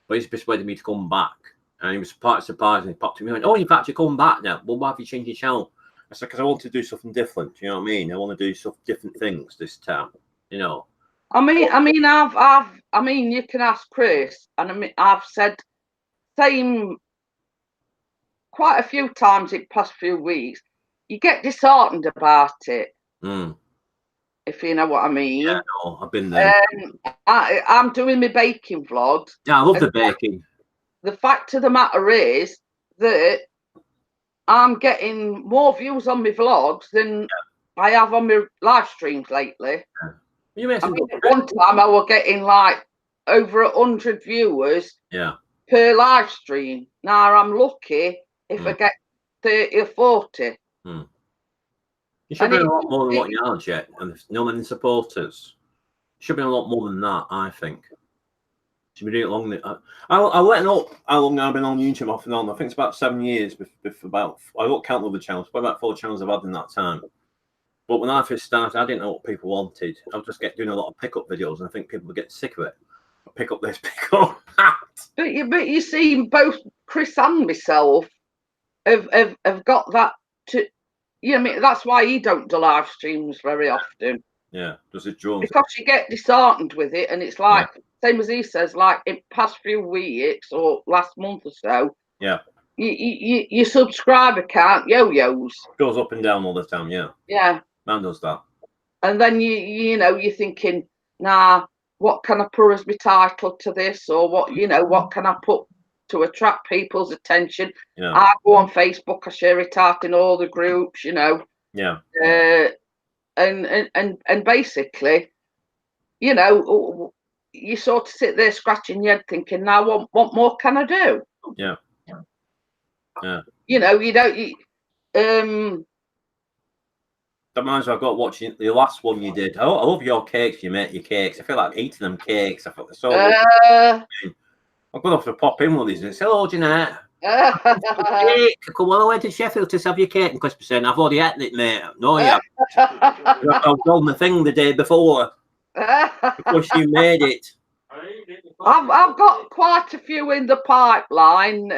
But he's persuaded me to come back. And he was quite surprised, and he popped to me and went, "Oh, you've actually come back now. Well, why have you changed your channel?" I said, "Because I want to do something different. You know what I mean? I want to do some different things this time. You know." I mean, you can ask Chris, and I mean, I've said same quite a few times in the past few weeks. You get disheartened about it. if you know what I mean. Yeah, no, I've been there. I'm doing my baking vlogs. Yeah, I love the baking. The fact of the matter is that I'm getting more views on my vlogs than I have on my live streams lately. You make some good one time I was getting like over 100 viewers per live stream. Now I'm lucky if I get 30 or 40. You should be a lot more than what you are, Jet, and there's no many supporters. Should be a lot more than that, I think. Should be doing it long. I let know how long I've been on YouTube off and on. I think it's about 7 years. About I don't count all the channels, but about 4 channels I've had in that time. But when I first started, I didn't know what people wanted. I was just doing a lot of pickup videos, and I think people would get sick of it. Pick up this, pick up that. But you see, both Chris and myself have got that to. I mean, that's why he don't do live streams very often. Yeah, does it drones? Because you get disheartened with it, and it's like same as he says, like in past few weeks or last month or so. Yeah. Your subscriber count yo-yos. Goes up and down all the time. Yeah. Yeah. Man does that. And then you're thinking, nah, what can I put as my title to this, or what can I put to attract people's attention? Yeah. I go on Facebook, I share it out in all the groups, Yeah. And basically, you sort of sit there scratching your head, thinking, now what more can I do? Yeah. Yeah. You don't. That reminds me, I got watching the last one you did. I love your cakes. You make your cakes. I feel like eating them cakes. I thought they're so good. I'm going to have to pop in one of these and say, hello, Jeanette. Cake. Come on, I went to Sheffield to have your cake. And Chris was saying, I've already eaten it, mate. No, yeah. I was on the thing the day before. Because you made it. I've got quite a few in the pipeline.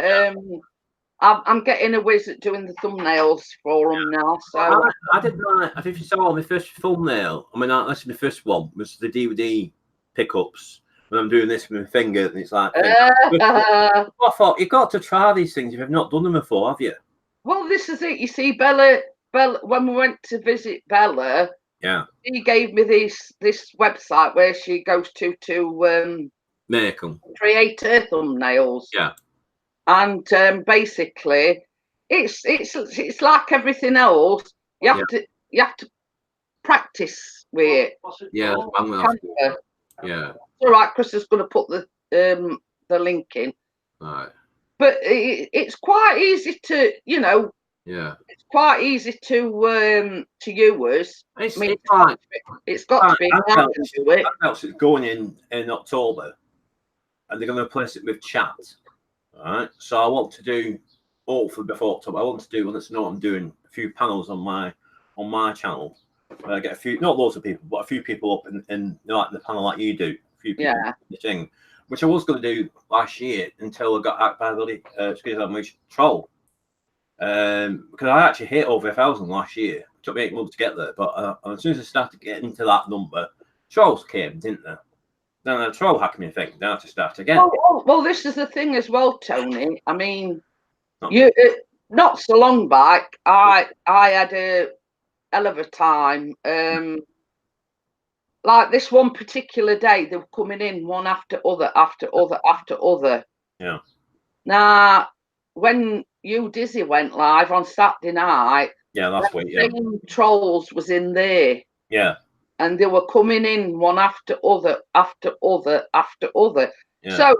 I'm getting a whiz at doing the thumbnails for them now. So I did my. I think you saw my first thumbnail. I mean, that's my first one. Was the DVD pickups. When I'm doing this with my finger, and it's like. I thought you've got to try these things if you've not done them before, have you? Well, this is it. You see, Bella. When we went to visit Bella, she gave me this website where she goes to make them, create her thumbnails. Yeah. And basically, it's like everything else. You have to practice with it. Yeah, yeah. All right, Chris is going to put the link in. Right. But it's quite easy to, Yeah. It's quite easy to use. It's got to be. It's going in October, and they're going to replace it with chat. All right, so I want to do hopefully before October. I want to do, let's know what I'm doing, a few panels on my channel. I get a few, not loads of people, but a few people up in like the panel like you do. A few people the thing, which I was going to do last year until I got hacked by the troll. Because I actually hit over 1,000 last year. It took me 8 months to get there, but as soon as I started getting into that number, trolls came, didn't they? Then the troll hacked me thing. Then I had to start again. Well, this is the thing as well, Tony. I mean, not so long back, I had a hell of a time. Like this one particular day, they were coming in one after other, after other, after other. Yeah. Now, when You Dizzy went live on Saturday night, last week, same trolls was in there. Yeah. And they were coming in one after other, after other, after other. Yeah. So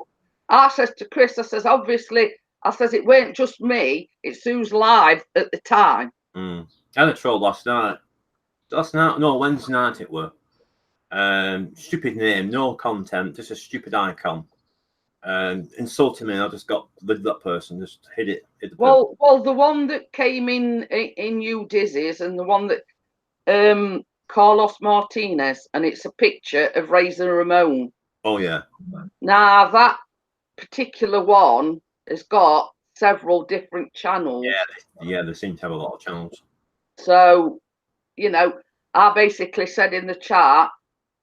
I says to Chris, I says, obviously, it weren't just me, it's who's live at the time. I had a troll last night. No, Wednesday night it were. Stupid name, no content, just a stupid icon. Insulting me, and I just got rid of that person, just hit it. Well, the one that came in You Dizzy's and the one that Carlos Martinez, and it's a picture of Razor Ramon. Oh yeah. Now that particular one has got several different channels. Yeah, they seem to have a lot of channels. So, I basically said in the chat,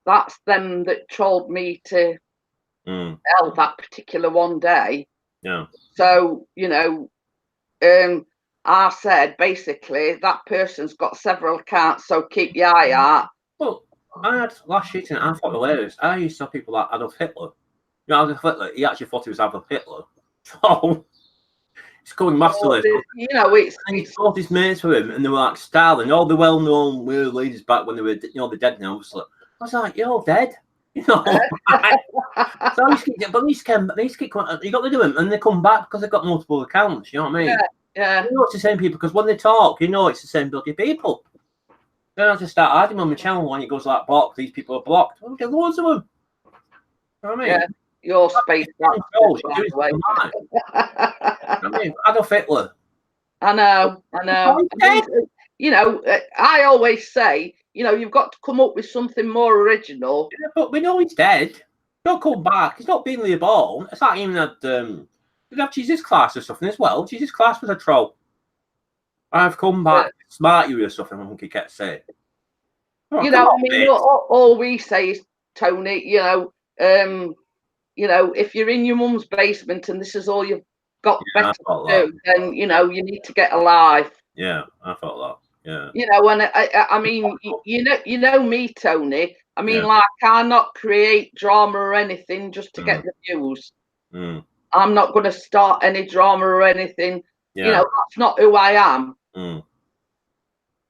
that's them that trolled me to hell that particular one day. Yeah. So, I said basically that person's got several accounts, so keep your eye out. Well, I had last shooting. I thought hilarious. I used to have people like Adolf Hitler. You know, Adolf Hitler. He actually thought he was Adolf Hitler. So he's going masterless. You know, and he brought his mates with him, and they were like Stalin, all the well-known world leaders back when they were, you know, they're dead now. Obviously, I was like, you're all dead. You know, so these keep coming, you got to do them, and they come back because they've got multiple accounts. You know what I mean? Yeah. You know it's the same people because when they talk, you know it's the same bloody people. Then I just start adding on my channel when it goes like blocked. These people are blocked. Well, get loads of them. You know what I mean? Yeah, your space. I mean, Adolf Hitler. I know. You know, I always say, you know, you've got to come up with something more original. Yeah, but we know he's dead. Don't come back. He's not being reborn. It's like even had did have Jesus Christ or something as well. Jesus Christ was a troll. I've come back, smart you or something. I think he kept saying. Oh, you know, I mean, all we say is, Tony, you know, if you're in your mum's basement and this is all you've got better to do, then you know you need to get a life. Yeah, I thought that. Yeah. You know, and I mean, you know me, Tony. I mean, like, I not create drama or anything just to get the views. I'm not going to start any drama or anything. You know, that's not who I am.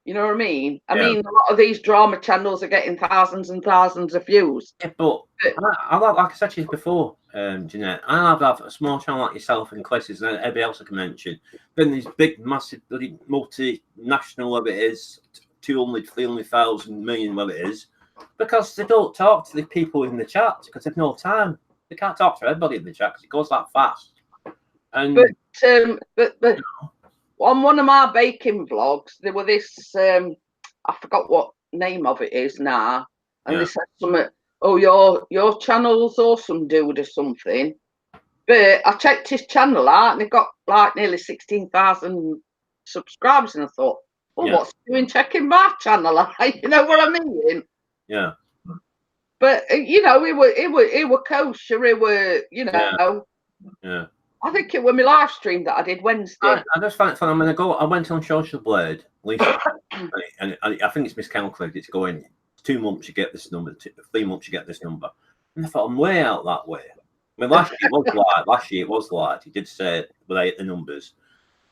You know what I mean? I mean, a lot of these drama channels are getting thousands and thousands of views. Yeah, but I like I said to you before, Jeanette, I have a small channel like yourself and Clisses and everybody else I can mention. Then these big, massive, bloody multinational, whatever it is, 200, 300,000 million, whatever it is, because they don't talk to the people in the chat because they've no time. They can't talk to everybody in the chat because it goes that fast. And but on one of my baking vlogs, there were this, I forgot what name of it is now, and they said something, oh, your channel's awesome, dude, or something. But I checked his channel out, and it got like nearly 16,000 subscribers, and I thought, well, what's he doing checking my channel? You know what I mean? Yeah. But you know, it were kosher. It were, you know. Yeah. I think it was my live stream that I did Wednesday. I just find it fun. I went on Social Blade, Lisa, and I think it's miscalculated. It's going 2 months you get this number, 3 months you get this number. And I thought, I'm way out that way. I mean, last year it was light. He did say relate the numbers.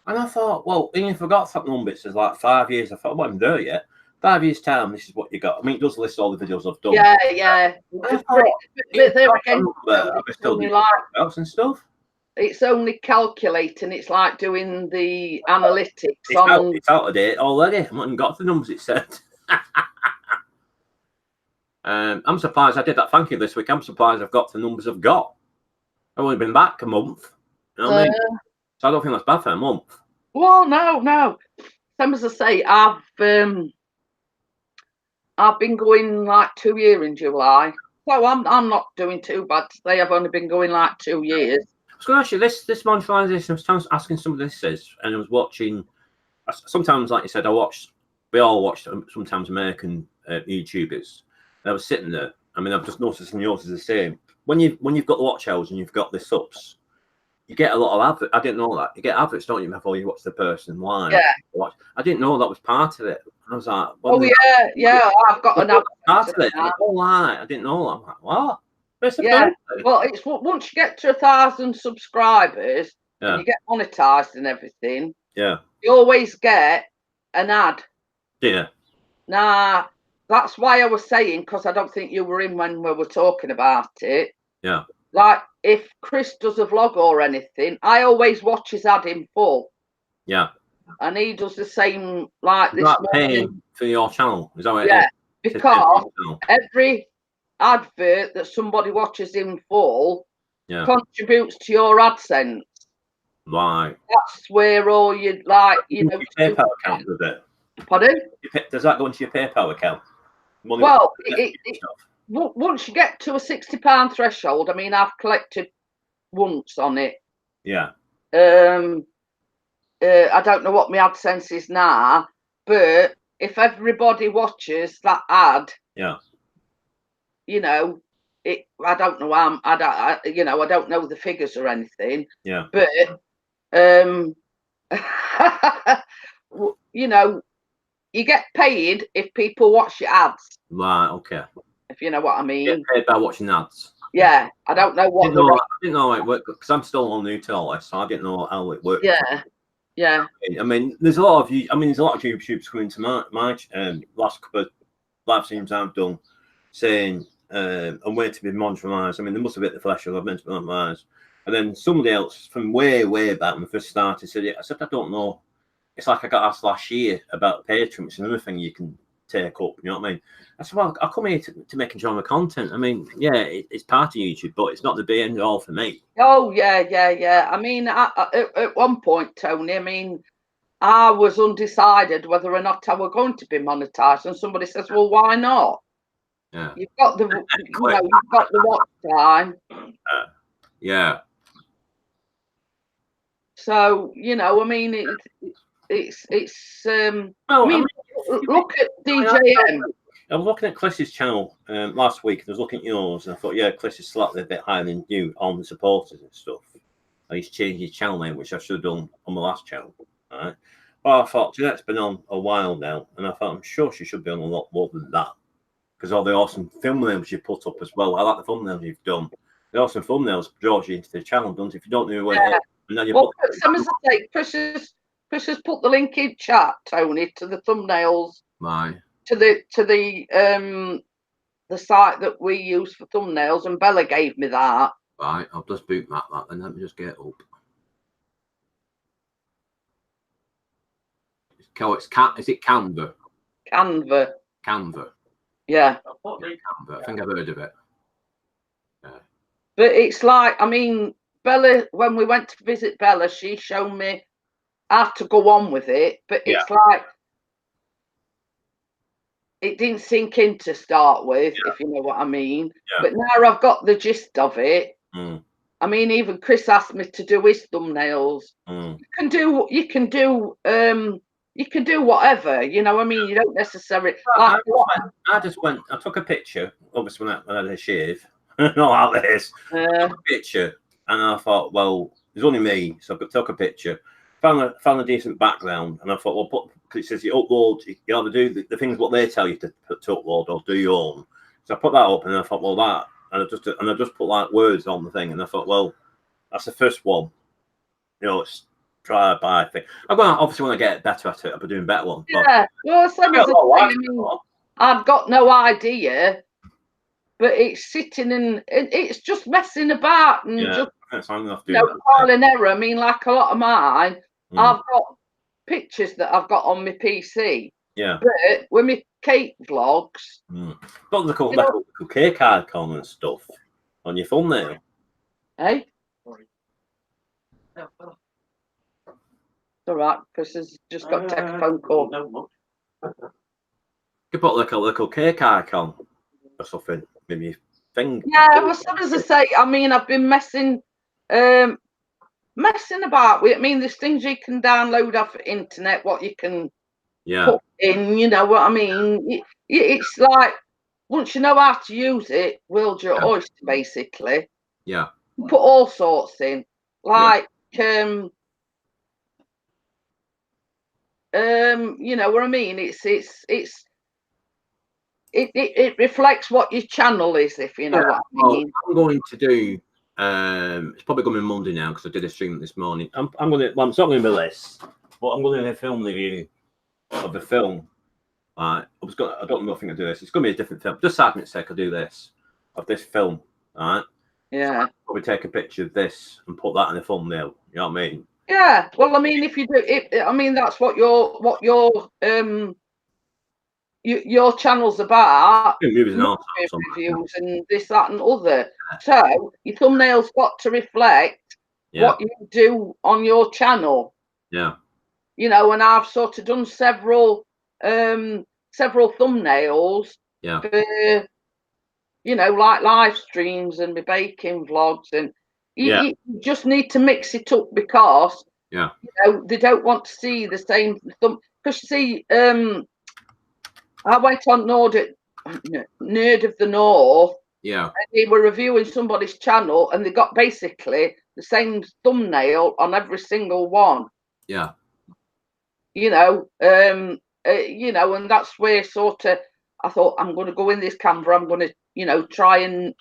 And I thought, well, even if I got that number, it says like 5 years. I thought, well, I'm there yet. 5 years' time, this is what you got. I mean, it does list all the videos I've done. Yeah. And stuff. It's only calculating. It's like doing the analytics. It's out of date already. I haven't got the numbers it said. I'm surprised I did that. Thank you this week. I'm surprised I've got the numbers I've got. I've only been back a month. You know what I mean? So I don't think that's bad for a month. Well, no. Same as I say, I've been going like 2 years in July. So I'm not doing too bad today. I've only been going like 2 years. I was going to ask you this monetization. I was asking some of this and I was watching. Sometimes, like you said, we all watch sometimes American YouTubers. And I was sitting there. I mean, I've just noticed, and yours is the same. When you've got the watch hours and you've got the subs, you get a lot of adverts. I didn't know that. You get adverts, don't you, before you watch the person live? Yeah. I didn't know that was part of it. I was like, well, I've got an advert. Part of it. I didn't know that. I'm like, what? Well, it's once you get to 1,000 subscribers and you get monetized and everything. Yeah. You always get an ad. Yeah. Nah, that's why I was saying, because I don't think you were in when we were talking about it. Yeah. Like if Chris does a vlog or anything, I always watch his ad in full. Yeah. And he does the same like this morning. Paying for your channel? Is that what it is? Because every advert that somebody watches in full contributes to your AdSense. Right. That's where all you like, you know. Your PayPal account, does it? Pardon? Does that go into your PayPal account? Well, once you get to a £60 threshold, I mean, I've collected once on it. Yeah. I don't know what my AdSense is now, but if everybody watches that ad, you know, I don't know. I don't know the figures or anything. Yeah. But you know, you get paid if people watch your ads. Right. Okay. If you know what I mean. Get paid by watching ads. Yeah, I don't know what. I didn't know how it worked because I'm still on new to all this, so I didn't know how it worked. Yeah. Yeah. I mean, there's a lot of YouTubers coming to my last couple of live streams I've done saying I'm waiting to be monetized. I mean, there must have been the threshold I've meant to be monetized. And then somebody else from way back when I first started said, I said, I don't know. It's like I got asked last year about Patreon, which is another thing you can take up. You know what I mean? I said, well, I come here to make enjoyable content. I mean, yeah, it's part of YouTube, but it's not the be and all for me. Oh, yeah. I mean, at one point, Tony, I mean, I was undecided whether or not I were going to be monetized, and somebody says, well, why not? Yeah. You've got the watch time. Yeah. So, you know, I mean, it's well, I mean, look at DJM. I was looking at Chris's channel last week, and I was looking at yours, and I thought, yeah, Chris is slightly a bit higher than you on the supporters and stuff. And he's changed his channel name, which I should have done on my last channel. Right? Well, I thought, Jeanette's been on a while now, and I thought, I'm sure she should be on a lot more than that. Because all the awesome thumbnails you put up as well. I like the thumbnails you've done. The awesome thumbnails draws you into the channel, don't it? If you don't know where it is. And then you Chris has put the link in chat, Tony, to the thumbnails. Right. To the site that we use for thumbnails, and Bella gave me that. Right, I'll just bookmark that then. Let me just get it up. Is it Canva? Canva. Yeah. Canva. I think I've heard of it. Yeah. But it's like, I mean, Bella, when we went to visit Bella, she showed me how to go on with it, but it's like it didn't sink in to start with, if you know what I mean. Yeah. But now I've got the gist of it. I mean, even Chris asked me to do his thumbnails. You can do whatever, you know. I mean, you don't necessarily. I took a picture, obviously when I had a shave, not like this. I took a picture, and I thought, well, there's only me, so I took a picture. Found a decent background, and I thought, well, because it says you upload, you either do the things what they tell you to upload, or do your own. So I put that up, and I thought, well, that, and I just put like words on the thing, and I thought, well, that's the first one. You know, it's try by thing. I'm going to obviously want to get better at it. I'll be doing better ones. Yeah, well, I've got no idea, but it's sitting and it's just messing about and just trial and error. I mean, like a lot of mine. I've got pictures that I've got on my PC. Yeah. But with my cake vlogs. Got the cool cake icon and stuff on your thumbnail. Hey? It's all right, Chris has just got to take a phone call. You put like a little cake icon or something, maybe thing. Yeah, well, as I say, I mean, I've been messing about with. I mean, there's things you can download off the internet, what you can put in. You know what I mean? It's like once you know how to use it, world's your oyster, basically. Yeah. Put all sorts in, like you know what I mean? It reflects what your channel is, if you know what I mean. I'm going to do. It's probably going to be Monday now because I did a stream this morning. I'm going to. Well, it's not going to be this, but I'm going to do a film review of the film. I don't know if I can do this. It's going to be a different film. Just argument's sake, I'll do this of this film. All right. Yeah. Probably take a picture of this and put that in the thumbnail. You know what I mean? Yeah. Well, I mean, if you do it, I mean, that's what your channel's about. Reviews and this, that, and other. So your thumbnail's got to reflect what you do on your channel. Yeah. You know, and I've sort of done several thumbnails. Yeah. For, you know, like live streams and my baking vlogs, and you just need to mix it up because you know they don't want to see the same thumb. Because you see, I went on Nerd of the North. Yeah. And they were reviewing somebody's channel, and they got basically the same thumbnail on every single one. Yeah. You know, you know, and that's where sort of I thought I'm going to go in this Canva. I'm going to, you know, try and,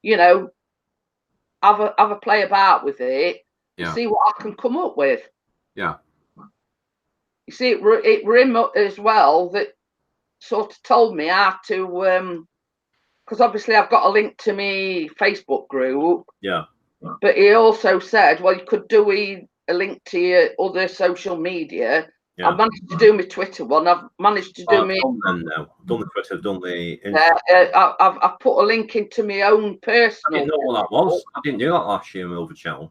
you know, have a play about with it and see what I can come up with. Yeah. You see, it were him as well that sort of told me how to, because obviously I've got a link to my Facebook group. Yeah. But he also said, well, you could do a link to your other social media. Yeah. I've managed to do my Twitter one. I've managed to do I've done them now. I've done the Twitter. I've done the. I've put a link into my own personal. I didn't know what that was. I didn't do that last year in my other channel.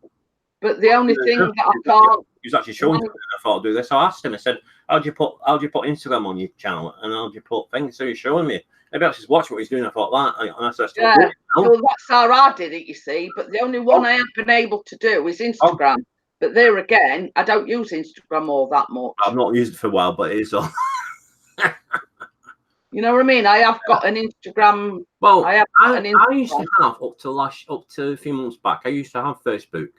But the only thing that I can't. He was actually showing me, and I thought I'd do this. So I asked him. I said, "How do you put Instagram on your channel, and how do you put things?" So he's showing me. Maybe I should watch what he's doing. I thought that, and I said, "Yeah, well, that's how I did it, you see." But the only one I haven't been able to do is Instagram. But there again, I don't use Instagram all that much. I've not used it for a while, but it is on. You know what I mean? I have got an Instagram. Well, I used to have up to a few months back. I used to have Facebook,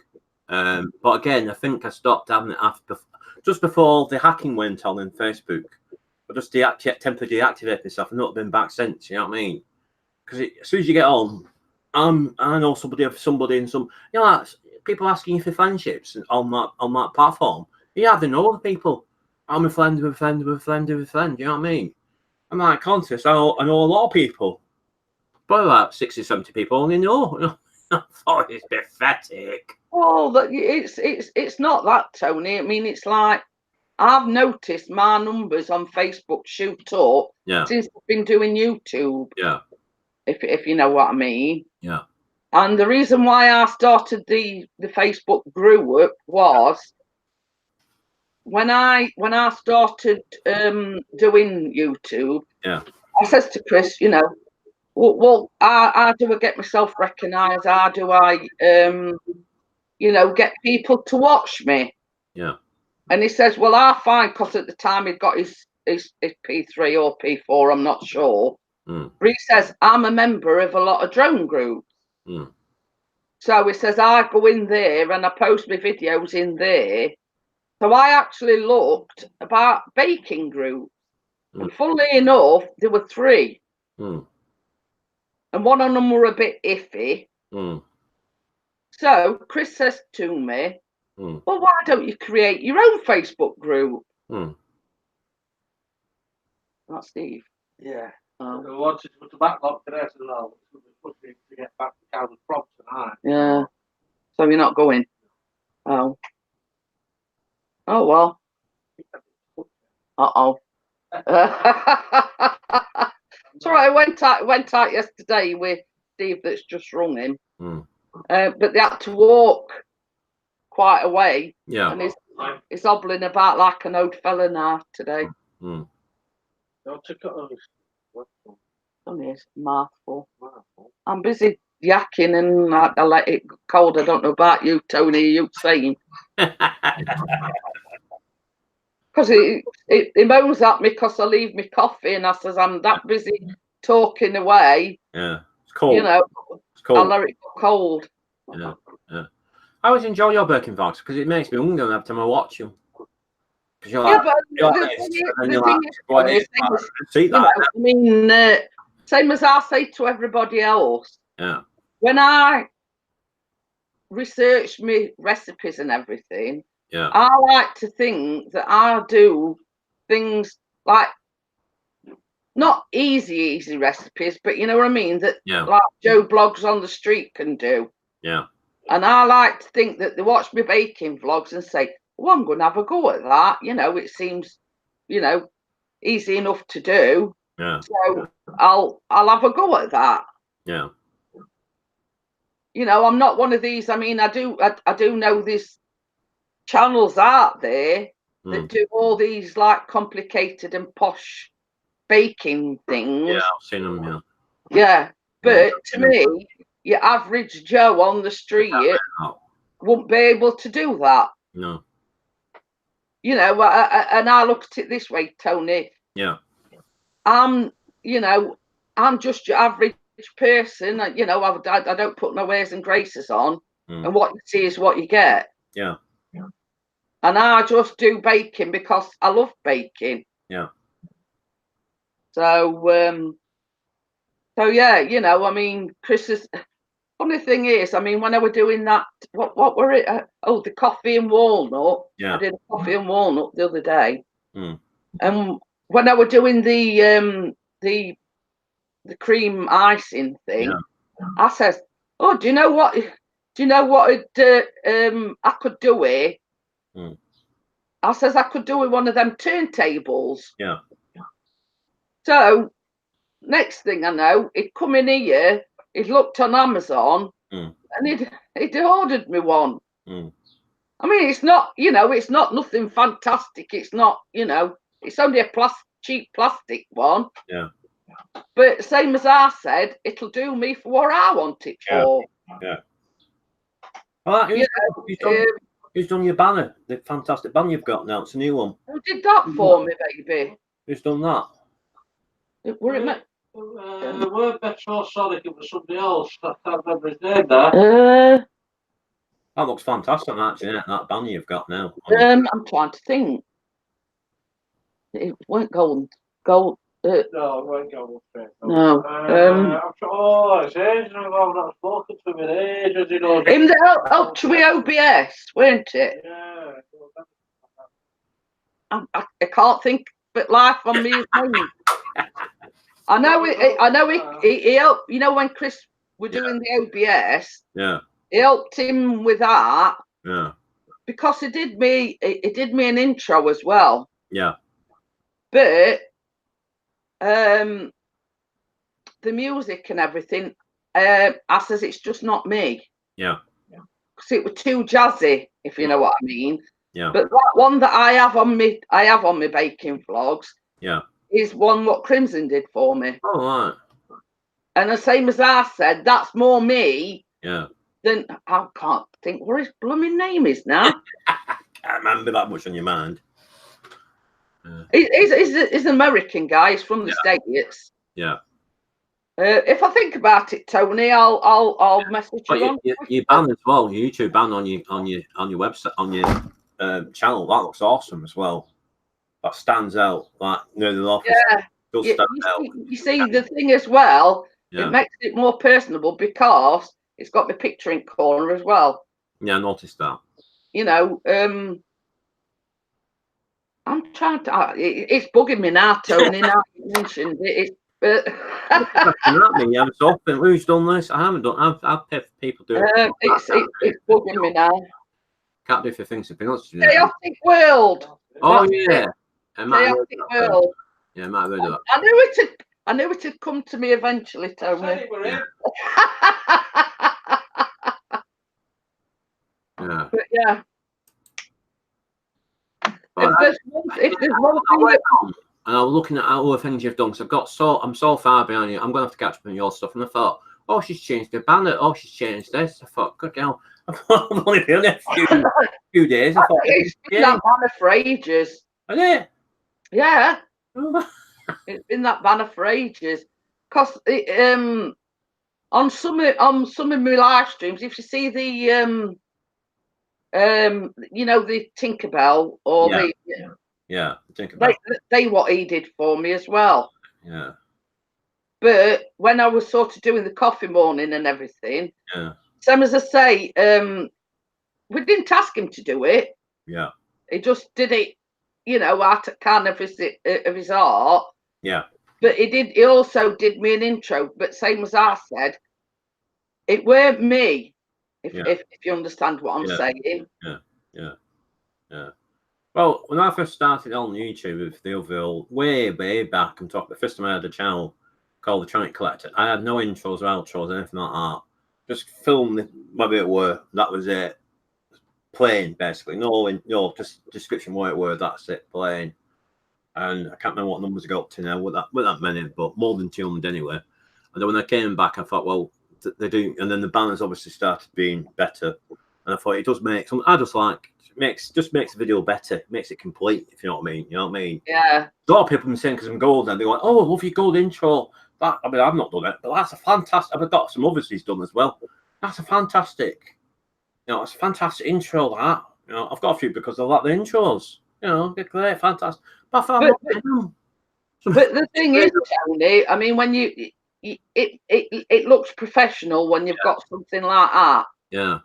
but again, I think I stopped having it after just before the hacking went on in Facebook. I just temporarily deactivated myself. I've not been back since. You know what I mean? Because as soon as you get on, I know somebody and some, you know, like, people asking you for friendships on that platform. You have to know other people. I'm a friend of a friend of a friend of a friend. You know what I mean? I'm like contest. I know a lot of people, but about 60, 70 people only know. I thought it's pathetic. Oh, it's not that, Tony. I mean, it's like I've noticed my numbers on Facebook shoot up since I've been doing YouTube. Yeah. If you know what I mean. Yeah. And the reason why I started the Facebook group was when I started doing YouTube. Yeah. I says to Chris, you know, well, how do I get myself recognised? How do I, you know, get people to watch me? Yeah. And he says, well, I find, because at the time he'd got his P3 or P4, I'm not sure. But he says, I'm a member of a lot of drone groups. So he says, I go in there and I post my videos in there. So I actually looked about baking groups. And funnily enough, there were 3. And one of them were a bit iffy. So Chris says to me, well, why don't you create your own Facebook group? That's Steve. Yeah. We wanted to put the backlog today as well. We're supposed to get back to Calvin's props tonight. Yeah. So you're not going? Oh. Oh, well. Uh-oh. It's all right. I went out yesterday with Steve that's just rung him. But they had to walk quite a way. Yeah. And he's hobbling about like an old fella now today. It's mouthful. I'm busy yakking and I let it cold. I don't know about you, Tony. You saying? Because he moans at me because I leave me coffee and I says I'm that busy talking away. Yeah, it's cold. You know, it's cold. I'll let it go cold. Yeah, yeah. I always enjoy your Birkin vlogs because it makes me hungry every time I watch them. You're like, I mean, same as I say to everybody else. Yeah. When I research my recipes and everything, I like to think that I do things like not easy recipes, but you know what I mean? That like Joe Blogs on the street can do. Yeah. And I like to think that they watch my baking vlogs and say, well, I'm going to have a go at that. You know, it seems, you know, easy enough to do. Yeah. So I'll have a go at that. Yeah. You know, I'm not one of these. I mean, I do know there's channels out there that do all these like complicated and posh baking things. Yeah, I've seen them. Yeah. Yeah, but to me, your average Joe on the street won't be able to do that. No. You know, and I look at it this way, Tony. Yeah. You know, I'm just your average person. You know, I don't put no airs and graces on, and what you see is what you get. Yeah. and I just do baking because I love baking. Yeah. So, so yeah, you know, I mean, Chris is. Funny thing is, I mean, when I were doing that, what were it? The coffee and walnut. Yeah. I did a coffee and walnut the other day. Mm. And when I were doing the cream icing thing, Yeah. I says, "Oh, do you know what? Do you know what I could do it?" Mm. I says I could do with one of them turntables. Yeah. So next thing I know, he'd come in here. He'd looked on Amazon, and he'd ordered me one. Mm. I mean, it's not, you know, it's not nothing fantastic. It's not, you know, it's only a cheap plastic one. Yeah. But same as I said, it'll do me for what I want it for. Yeah. Well, who's done your banner? The fantastic banner you've got now. It's a new one. Who did that for me, baby? Who's done that? Were it The word Metro Sonic, it was somebody else. I can't remember his name there. That looks fantastic, actually, that banner you've got now. I'm trying to think. It weren't gold. No, it weren't gold. No. I'm sure. It's ages ago. I've not spoken to him in ages. You know. In the up to OBS, weren't it? Yeah. I can't think but life on me his name. I know he helped. You know, when Chris were doing the OBS, yeah, he helped him with that. Yeah. Because he did me an intro as well. Yeah. But the music and everything, I says it's just not me. Yeah. Because it was too jazzy, if you know what I mean. Yeah. But that one that I have on my baking vlogs. Yeah. Is one what Crimson did for me. Oh, right. And the same as I said, that's more me. Yeah. Than I can't think what his blooming name is now. Can't remember that much on your mind. He's an American guy. He's from the States. Yeah. If I think about it, Tony, I'll message you. You ban as well. Your YouTube ban on your website, on your channel. That looks awesome as well. That stands out. Like near the office. Yeah. Does stand out. You see the thing as well. Yeah. It makes it more personable because it's got my picture in corner as well. Yeah, I noticed that. You know, I'm trying to. It's bugging me now, Tony. Now you mentioned it. I'm so often. Who's done this? I haven't done. I've paid people do it. It's bugging me now. Can't do for things something else. Chaotic World. Oh yeah. Chaotic World. Yeah, I might have heard of that. I knew it had come to me eventually, Tony. Yeah. But yeah. Well, if there's one thing and I was looking at all the things you've done, because I'm so far behind you. I'm gonna have to catch up on your stuff. And I thought, oh, she's changed the banner. Oh, she's changed this. I thought, good girl. I've only been there a few days. I thought, it's been that banner for ages. Is it? Yeah. It's been that banner for ages. Because on some of my live streams, if you see the you know, the Tinkerbell or Tinkerbell. They what he did for me as well. Yeah. But when I was sort of doing the coffee morning and everything, same as I say, we didn't ask him to do it. Yeah. He just did it, you know, out of kind of his heart. Yeah. But he also did me an intro, but same as I said, it weren't me, if you understand what I'm saying. Yeah. Well, when I first started on YouTube with the overall way back, I'm talking the first time I had a channel called The Tronic Collector, I had no intros or outros, anything like that. Just filmed my bit of work, that was it. Plain, basically. No, just description what it were, that's it, plain. And I can't remember what numbers I got up to now, with that many, but more than 200 anyway. And then when I came back, I thought, well, they do, and then the banners obviously started being better. And I thought it does make some. I just like makes the video better, makes it complete. If you know what I mean, you know what I mean. Yeah. A lot of people have been saying because I'm gold, and they're like, "Oh, I love your gold intro." That I mean, I've not done it, but that's a fantastic. I've got some others he's done as well. That's a fantastic. You know, it's a fantastic intro. That You know, I've got a few because I like the intros. You know, they're great, fantastic. But the thing is, Tony, I mean, when it looks professional when you've got something like that. Yeah.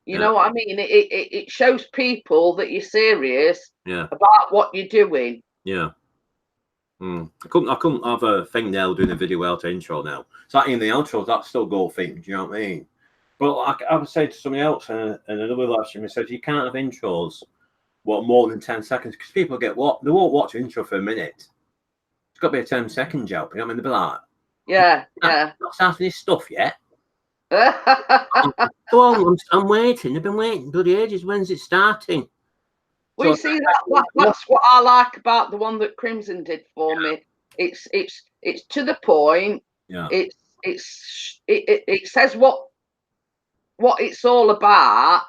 You know what I mean? It shows people that you're serious about what you're doing. Yeah. I couldn't have a thing now doing a video out intro now. It's like in the outros, that's still goal themed, do you know what I mean? But I would say to somebody else in another live stream, he said you can't have intros more than 10 seconds because people they won't watch an intro for a minute. It's got to be a 10-second job, you know what I mean? They'll be like, yeah. Not starting this stuff yet. Go on, I'm waiting. I've been waiting bloody ages. When's it starting? Well, so, you see that's what I like about the one that Crimson did for me. It's to the point. Yeah. It says what it's all about,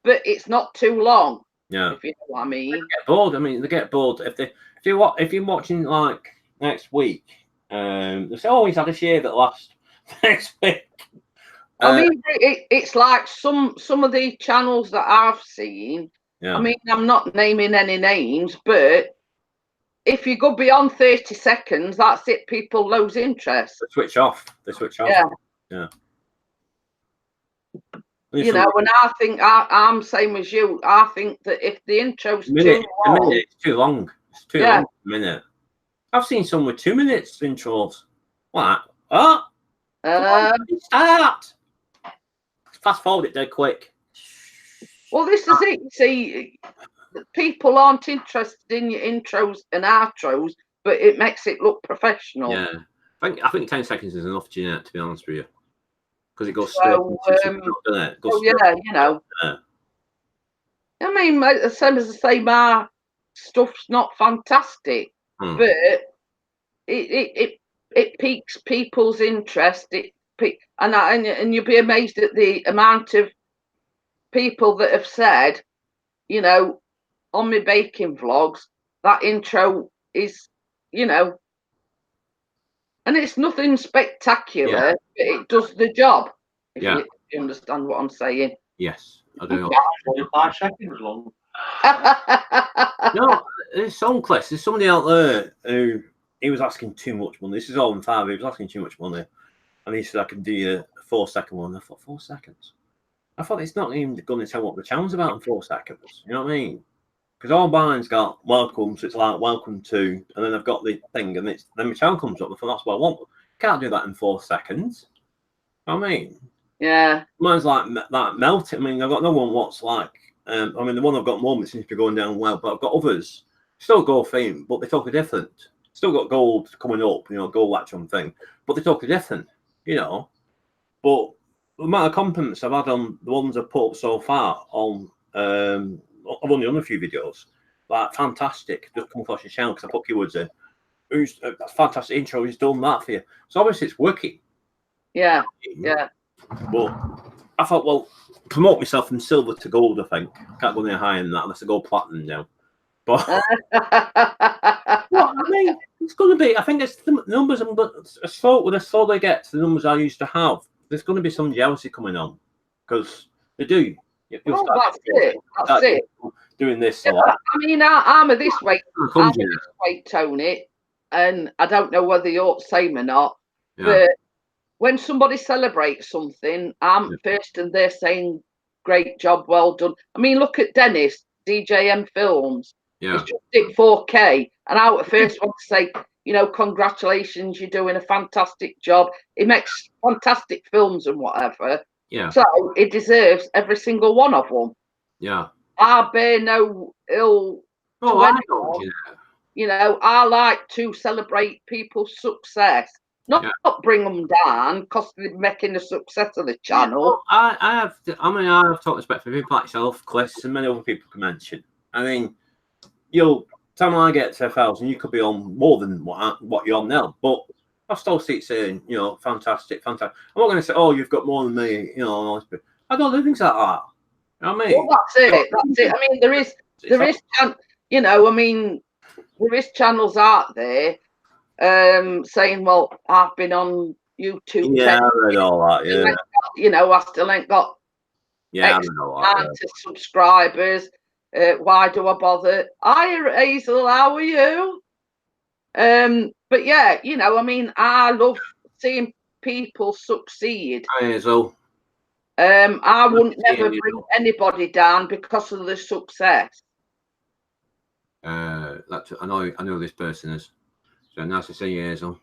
but it's not too long. Yeah. If you know what I mean. They get bored. I mean, they get bored if you're watching like next week. They say, "Oh, he's had a shave at last." Next week. I mean, it's like some of the channels that I've seen. Yeah. I mean, I'm not naming any names, but if you go beyond 30 seconds, that's it. People lose interest. They switch off. Yeah. You know, and I think I'm same as you. I think that if the intro's too long, it's too long. It's too long. A minute. I've seen some with 2 minutes intros. What? Start. Fast forward it dead quick. Well, this is it. You see, people aren't interested in your intros and outros, but it makes it look professional. Yeah, I think 10 seconds is enough, Jeanette, to be honest with you, because it goes straight into doesn't it? Yeah, you know. Yeah. I mean, the same as I say, my stuff's not fantastic, but it piques people's interest. And you'll be amazed at the amount of people that have said, you know, on my baking vlogs, that intro is, you know, and it's nothing spectacular, but it does the job. If you understand what I'm saying. Yes, I do. 5 seconds long. No, there's some clips. There's somebody out there who he was asking too much money. This is all in 5. He was asking too much money, and he said I can do a 4-second one. I thought 4 seconds. I thought it's not even going to tell what the channel's about in 4 seconds. You know what I mean? Because all mine's got welcome, so it's like welcome to, and then I've got the thing, and then my channel comes up. I thought that's what I want. Can't do that in 4 seconds. You know what I mean? Yeah. Mine's like melting. I mean, I've got no one what's like. I mean, the one I've got moment seems to be going down well, but I've got others still go theme, but they talk a different. Still got gold coming up, you know, gold latch on thing, but they talk a different, you know. But the amount of compliments I've had on the ones I've put up so far on, I've only done a few videos, like fantastic. Just come across your channel because I put keywords in. Who's a fantastic intro? He's done that for you. So obviously it's working. Yeah, yeah. But I thought, well, promote myself from silver to gold. I think can't go any higher than that unless I go platinum now. But well, I mean, it's going to be. I think it's the numbers. When I slowly get to the numbers I used to have, there's going to be some jealousy coming on because they do. Well, that's it. That's it. Doing this a lot. I mean, I'm a this way. I'm a this way, Tony, and I don't know whether you're the same or not. Yeah. But when somebody celebrates something, I'm first, and they're saying, "Great job, well done." I mean, look at Dennis, DJM Films. Yeah. He's just did 4K, and I would first want to say, you know, congratulations, you're doing a fantastic job. He makes fantastic films and whatever. Yeah. So it deserves every single one of them. Yeah. I bear no ill to anyone. You know, I like to celebrate people's success, not bring them down because they're making a success of the channel. I have talked respect for people like yourself, Cliss, and many other people can mention. I mean, time I get to 1,000, you could be on more than what you're on now, but I still see it saying, you know, fantastic. I'm not going to say, oh, you've got more than me, you know. I don't do things like that. You know what I mean? Well, that's it. I mean, there is, you know, I mean, there is channels out there saying, well, I've been on YouTube. Yeah, I read all that, yeah. You know, I still ain't got Yeah, X amount of subscribers. Why do I bother? Hi, Hazel, how are you? But yeah, you know, I mean, I love seeing people succeed. Hi, Hazel. I wouldn't never bring anybody down because of the success. That's, I know this person is. So nice to see you, Hazel.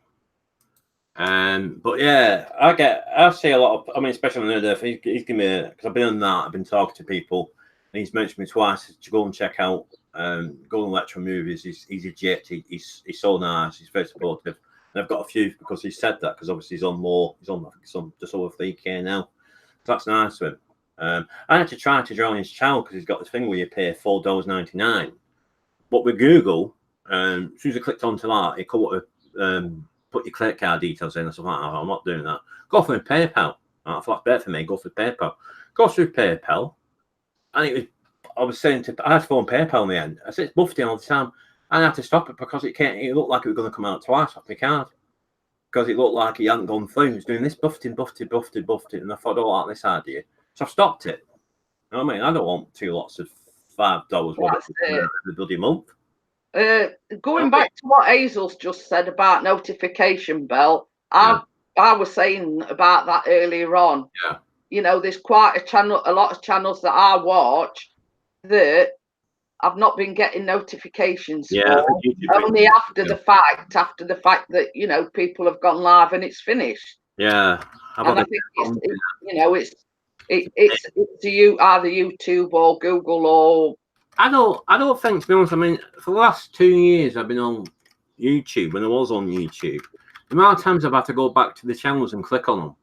But yeah, I see a lot of, I mean, especially on Nerd Earth, he's given me, because I've been on that, I've been talking to people, and he's mentioned me twice to go and check out Golden Electro movies. He's a jet, he's so nice, he's very supportive. And I've got a few because he said that, because obviously he's on just over 3K now. So that's nice to him. I had to try to join his channel because he's got this thing where you pay $4.99. But with Google, as soon as I clicked onto that, it come up with put your credit card details in. I said, I'm not doing that. Go for PayPal. I thought that's better for me. Go for PayPal. Go through PayPal. And I was saying I had to phone PayPal in the end. I said, it's buffeting all the time. And I had to stop it because it looked like it was going to come out twice off my card. Because it looked like he hadn't gone through. He was doing this buffeting. And I thought, I don't like this idea. So I've stopped it. You know what I mean? I don't want 2 lots of $5 worth every bloody month. Going back to what Hazel's just said about notification bell, I was saying about that earlier on. Yeah. You know, there's quite a lot of channels that I watch that I've not been getting notifications for, only after the fact that, you know, people have gone live and it's finished. Yeah. And I think it's either YouTube or Google or. I don't think, to be honest, I mean, for the last 2 years I've been on YouTube, when I was on YouTube, the amount of times I've had to go back to the channels and click on them,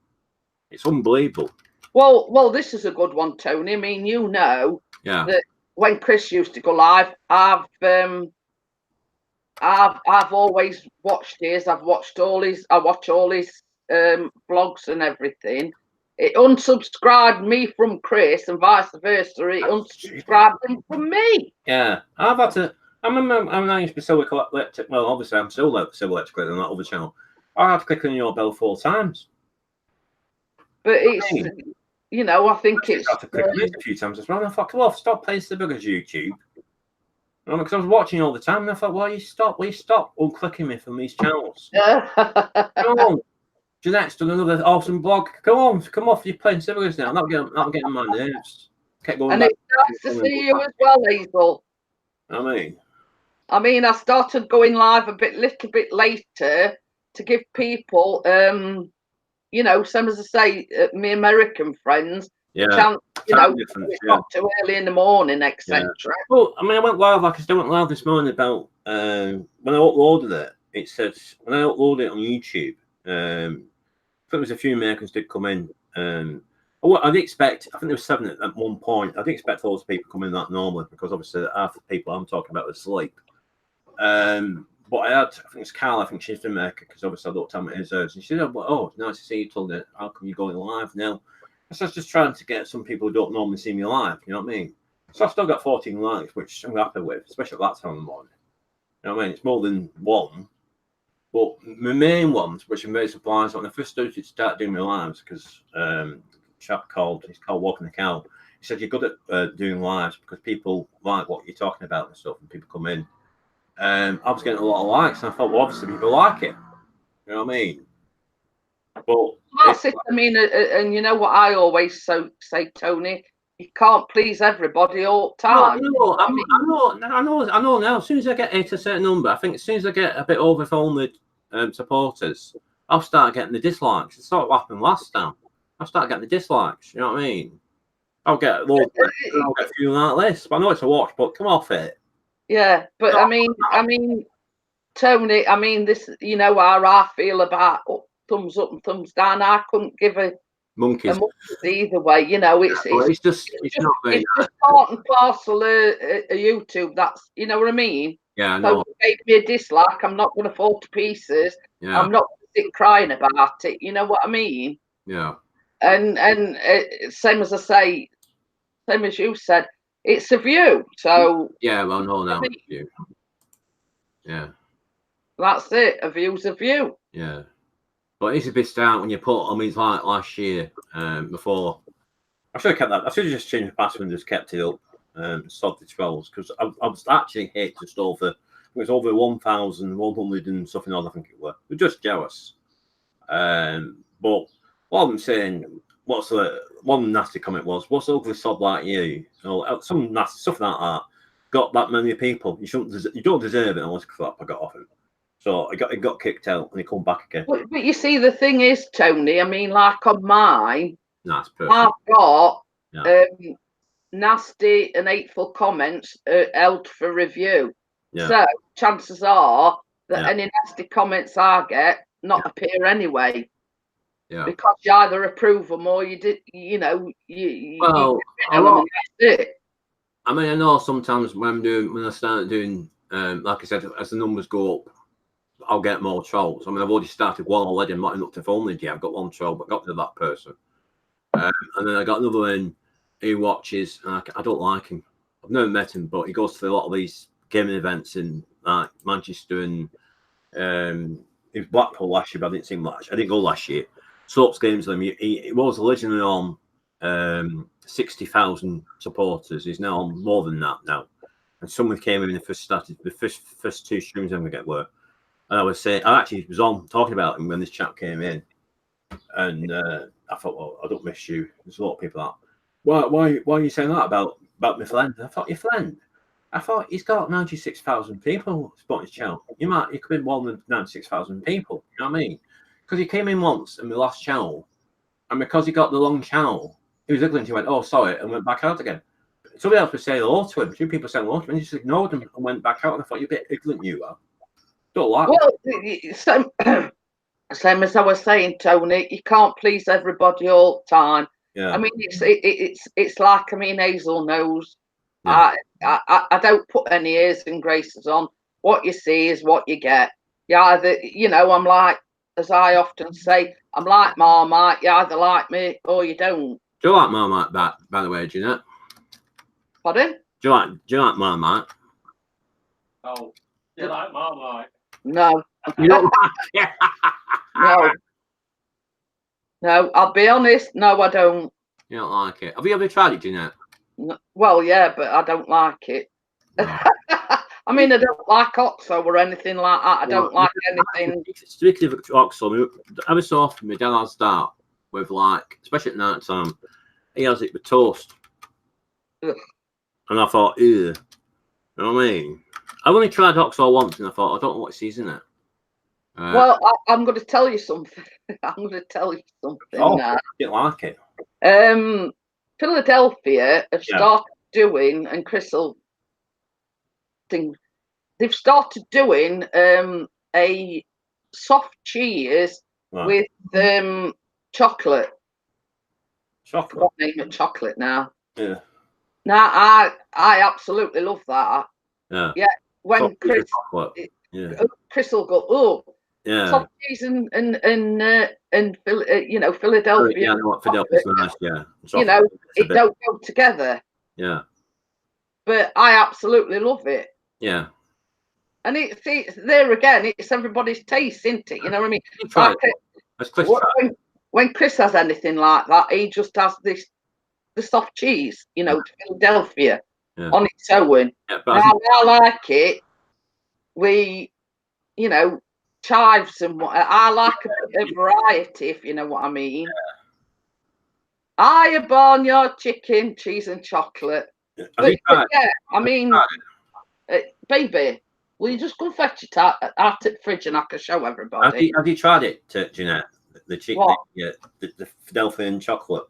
it's unbelievable. Well, this is a good one, Tony. I mean, you know, that when Chris used to go live, I've always watched his. I watch all his blogs and everything. It unsubscribed me from Chris and vice versa. It unsubscribed him from me. Yeah, I've had to. I remember I used to be Silver Electric. Well, obviously I'm still Silver Electric on that other channel. I had to click on your bell 4 times. But it's, you know, I think it's. I had to click on it a few times as well. And I thought, come on, stop playing the big as YouTube. Because I was watching all the time, and I thought, well, you stop unclicking me from these channels. Come on. Jeanette's done another awesome blog. Come off, you're playing Civilized now. I'm not getting my nerves. Kept going and back. It's nice to see you as well, Hazel. I mean, I started going live a little bit later to give people, you know, some as I say, my American friends, chance, you know, it's not too early in the morning, etc. Yeah. Well, I mean, I went live, like I went live this morning about when I uploaded it. It says when I uploaded it on YouTube. I think there was a few Americans did come in. I'd expect, I think there was 7 at one point. I'd expect loads of people coming in that normally because obviously half the people I'm talking about are asleep. But I think it's Carl, I think she's from America because obviously I looked at hers and she said, oh, nice to see you, told her, how come you're going live now? So I was just trying to get some people who don't normally see me live, you know what I mean? So I've still got 14 likes, which I'm happy with, especially at that time of the morning. You know what I mean? It's more than 1. But my main ones, which I'm very surprised when I first started to start doing my lives, because chap he's called Walking the Cow. He said you're good at doing lives because people like what you're talking about and stuff, and people come in. I was getting a lot of likes, and I thought, well, obviously people like it. You know what I mean? But that's it. I mean, and you know what I always say, Tony, you can't please everybody all the time. I know now. As soon as I get to a certain number, I think as soon as I get a bit over 400 supporters, I'll start getting the dislikes. It's not what happened last time. I'll start getting the dislikes. You know what I mean? I'll get a few like this. But I know it's a watch, but come off it. Yeah, but I mean, Tony. I mean, this. You know how I feel about thumbs up and thumbs down. I couldn't give a monkeys either way. You know, it's just part and parcel of YouTube. That's, you know what I mean. Yeah, I know. So if you gave me a dislike, I'm not going to fall to pieces. Yeah. I'm not going to sit crying about it. You know what I mean? Yeah. And same as I say, same as you said, it's a view. So yeah, well, no, now it's a view. Yeah. That's it. A view's a view. Yeah. But it's a bit start when you put, I mean, it's like last year, before I should have kept that. I should have just changed the password and just kept it up. Sod the trolls, because I was actually hit just over. It was over 1,100 and something else. I think it was. We're just jealous. But what I'm saying, what's the one nasty comment was, what's ugly sod like you? Or some nasty stuff like that. Got that many people. You don't deserve it unless crap I got off him. So it got kicked out and he come back again. But you see, the thing is, Tony, I mean, like on mine, That's perfect. I've got Yeah. nasty and hateful comments held for review. Yeah. So chances are that Yeah. any nasty comments I get not appear anyway. Yeah. Because you either approve them or you did, you know, Well, that's it. I mean, I know sometimes when I start doing, like I said, as the numbers go up, I'll get more trolls. I mean, I've already started one already. I'm not up to only yet. I've got one troll, but got to that person. And then I got another one who watches, and I don't like him. I've never met him, but he goes to a lot of these gaming events in like Manchester and he was Blackpool last year, but I didn't see him last year. I didn't go last year. Soaps games with him. He was originally on 60,000 supporters. He's now on more than that now. And someone came in and first two streams I'm gonna get were. And I was saying, I actually was on talking about him when this chap came in, and I thought, well, I don't miss you. There's a lot of people out. Why are you saying that about my friend? I thought, your friend? I thought he's got 96,000 people spotting his channel. You could be more than 96,000 people. You know what I mean? Because he came in once in the last channel, and because he got the long channel, he was ugly and he went, oh, sorry, and went back out again. Somebody else was saying hello to him. Two people saying hello to him, and he just ignored them and went back out. And I thought, you're a bit ignorant, you are. Don't like well, same as I was saying, Tony, you can't please everybody all the time. Yeah. I mean, it's like, I mean, Hazel knows. Yeah. I don't put any airs and graces on. What you see is what you get. You either, you know, I'm like, as I often say, I'm like Marmite. You either like me or you don't. Do you like Marmite, by the way, Jeanette? Pardon? Do you like Marmite? Oh, do you like Marmite? No. You don't like it? No, I'll be honest. No, I don't. You don't like it. Have you ever tried it, Jeanette? No, well, yeah, but I don't like it. No. I mean, I don't like Oxo or anything like that. I don't like anything. Speaking of Oxo, every so often my dad has that with, like, especially at night time, he has it with toast. Ugh. And I thought, ew. You know what I mean? I've only tried Oxo once and I thought, I don't know what it is in it. Well, I'm going to tell you something. I'm going to tell you something now. I didn't like it. Philadelphia have started doing, and Crystal thing, they've started doing a soft cheese with chocolate. Chocolate. What name it? Chocolate now. Yeah. Now I absolutely love that. Yeah. Yeah. When Chris will go, oh, yeah, soft cheese and you know, Philadelphia. Yeah, I know what Philadelphia's nice. Yeah. You know, it don't go together. Yeah. But I absolutely love it. Yeah. And it's there again. It's everybody's taste, isn't it? You know what I mean? Like, when Chris has anything like that, he just has the soft cheese, you know, Philadelphia on its own. Yeah, I like it. We, you know, chives and what. I like a variety, if you know what I mean. Yeah. I barnyard chicken, cheese and chocolate. But, yeah, I mean, baby, will you just go fetch it out at the fridge and I can show everybody? Have you tried it, Jeanette? The chicken, the Philadelphia chocolate.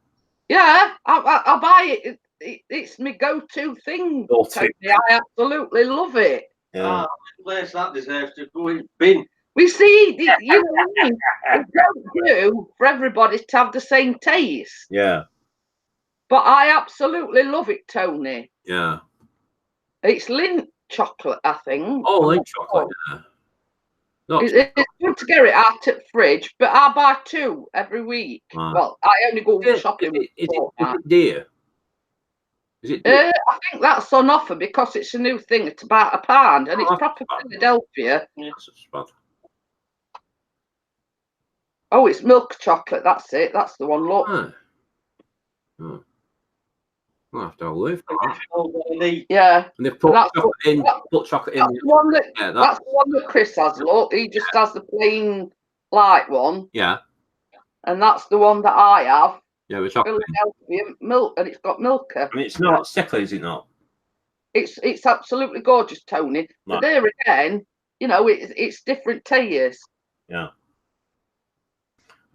Yeah, I buy it. It's my go-to thing. Tony. I absolutely love it. Yeah. Place that deserves to go in bin. We see, you know what I mean? It don't do for everybody to have the same taste. Yeah. But I absolutely love it, Tony. Yeah. It's Lindt chocolate, I think. Oh, Lindt chocolate, yeah. It's good to get it out at the fridge, but I buy 2 every week. Wow. Well, I only go shopping. Is it dear? Is it dear? I think that's on offer because it's a new thing. It's about £1, and it's proper Philadelphia. Yeah, that's bad. Oh, it's milk chocolate. That's it. That's the one. Look. I'll have to have a look for that. Yeah. And they've put That's chocolate in. Put chocolate in. That's the one that, Yeah, that's the one that Chris has. Look, he just has the plain light one, yeah, and that's the one that I have. yeah, with chocolate. Philadelphia milk, and it's got Milka. And it's not sickly, is it not? It's absolutely gorgeous, Tony. But there again, you know, it's different tiers. Yeah.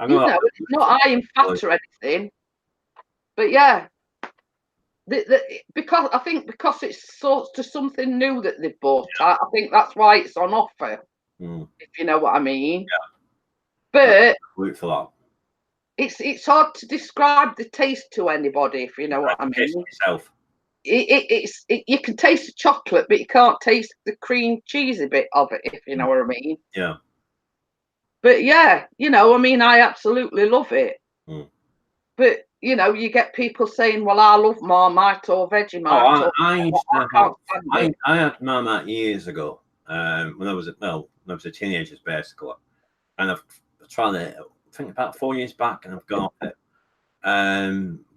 You know, it's not high in fat or anything. But yeah, because I think because it's sort of something new that they've bought, I think that's why it's on offer. If you know what I mean. Yeah. But look for that. It's hard to describe the taste to anybody, if you know what I mean. Itself. You can taste the chocolate, but you can't taste the cream cheesy bit of it, if you know what I mean. Yeah. But yeah, you know, I mean, I absolutely love it. But you know, you get people saying, "Well, I love Marmite or Vegemite." I had Marmite years ago. When I was a teenager, basically, and I've tried it. I think about 4 years back, and I've gone off it.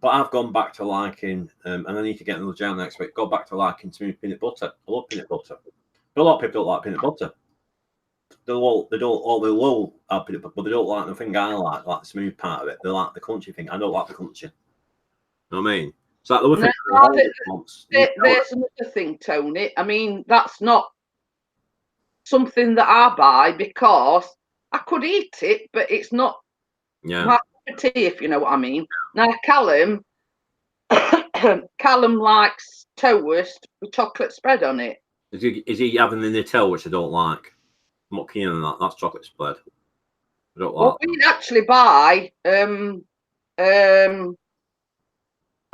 But I've gone back to liking, and I need to get another gel next week. Go back to liking smooth peanut butter. I love peanut butter, but a lot of people don't like peanut butter. They will have peanut butter, but they don't like the thing I like the smooth part of it. They like the crunchy thing. I don't like the crunchy. You know what I mean? So there's another thing, Tony. I mean, that's not something that I buy because I could eat it, but it's not my tea, if you know what I mean. Now, Callum likes toast with chocolate spread on it. Is he having the Nutella, which I don't like? I'm not keen on that. That's chocolate spread. I don't like. Well, we actually buy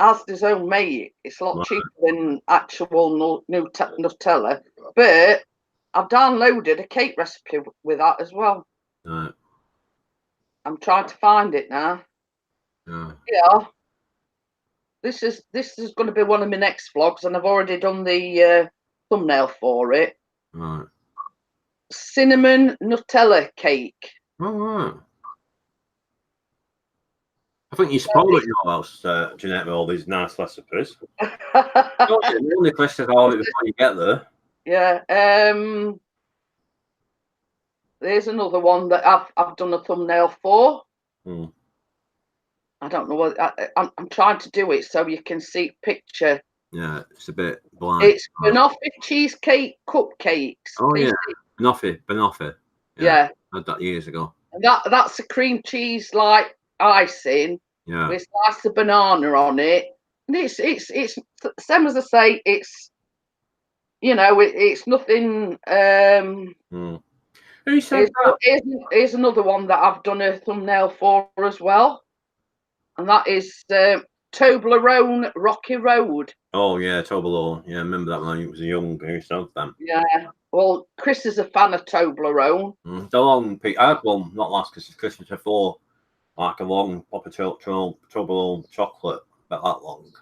Asda's own mate. It's a lot cheaper than actual Nutella, but I've downloaded a cake recipe with that as well. Right. I'm trying to find it now. Yeah. This is going to be one of my next vlogs, and I've already done the thumbnail for it. Right. Cinnamon Nutella cake. Oh, right. I think you spoiled it in your house, Jeanette, with all these nice recipes. The only question is all it before you get there. Yeah. There's another one that I've done a thumbnail for. I don't know what I'm trying to do it so you can see picture. Yeah, it's a bit blind. It's banoffee cheesecake cupcakes. Oh yeah, banoffee. Yeah. I had that years ago. And that's a cream cheese like icing. Yeah. With a slice of banana on it. And it's same as I say, it's you know, it's nothing Who said that? Here's another one that I've done a thumbnail for as well. And that is Toblerone Rocky Road. Oh yeah, Toblerone. Yeah, I remember that when I was young. I used to have them. Yeah. Well, Chris is a fan of Toblerone. The long I had one, not last Christmas before. Like a long proper Toblerone chocolate, about that long.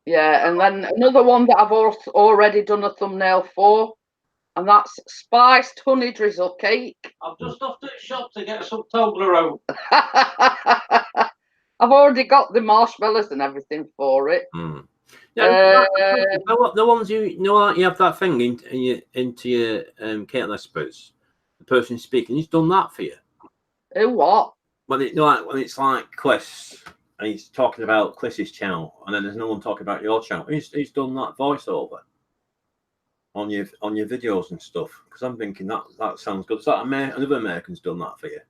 Yeah, and then another one that I've already done a thumbnail for, and that's spiced honey drizzle cake. I've just off to the shop to get some Toblerone. I've already got the marshmallows and everything for it. Yeah, the ones you know, like you have that thing into your cake recipes. The person speaking, he's done that for you. Who what? When it's like Chris and he's talking about Chris's channel, and then there's no one talking about your channel. He's done that voiceover on your videos and stuff. Because I'm thinking that sounds good. Is that another American's done that for you?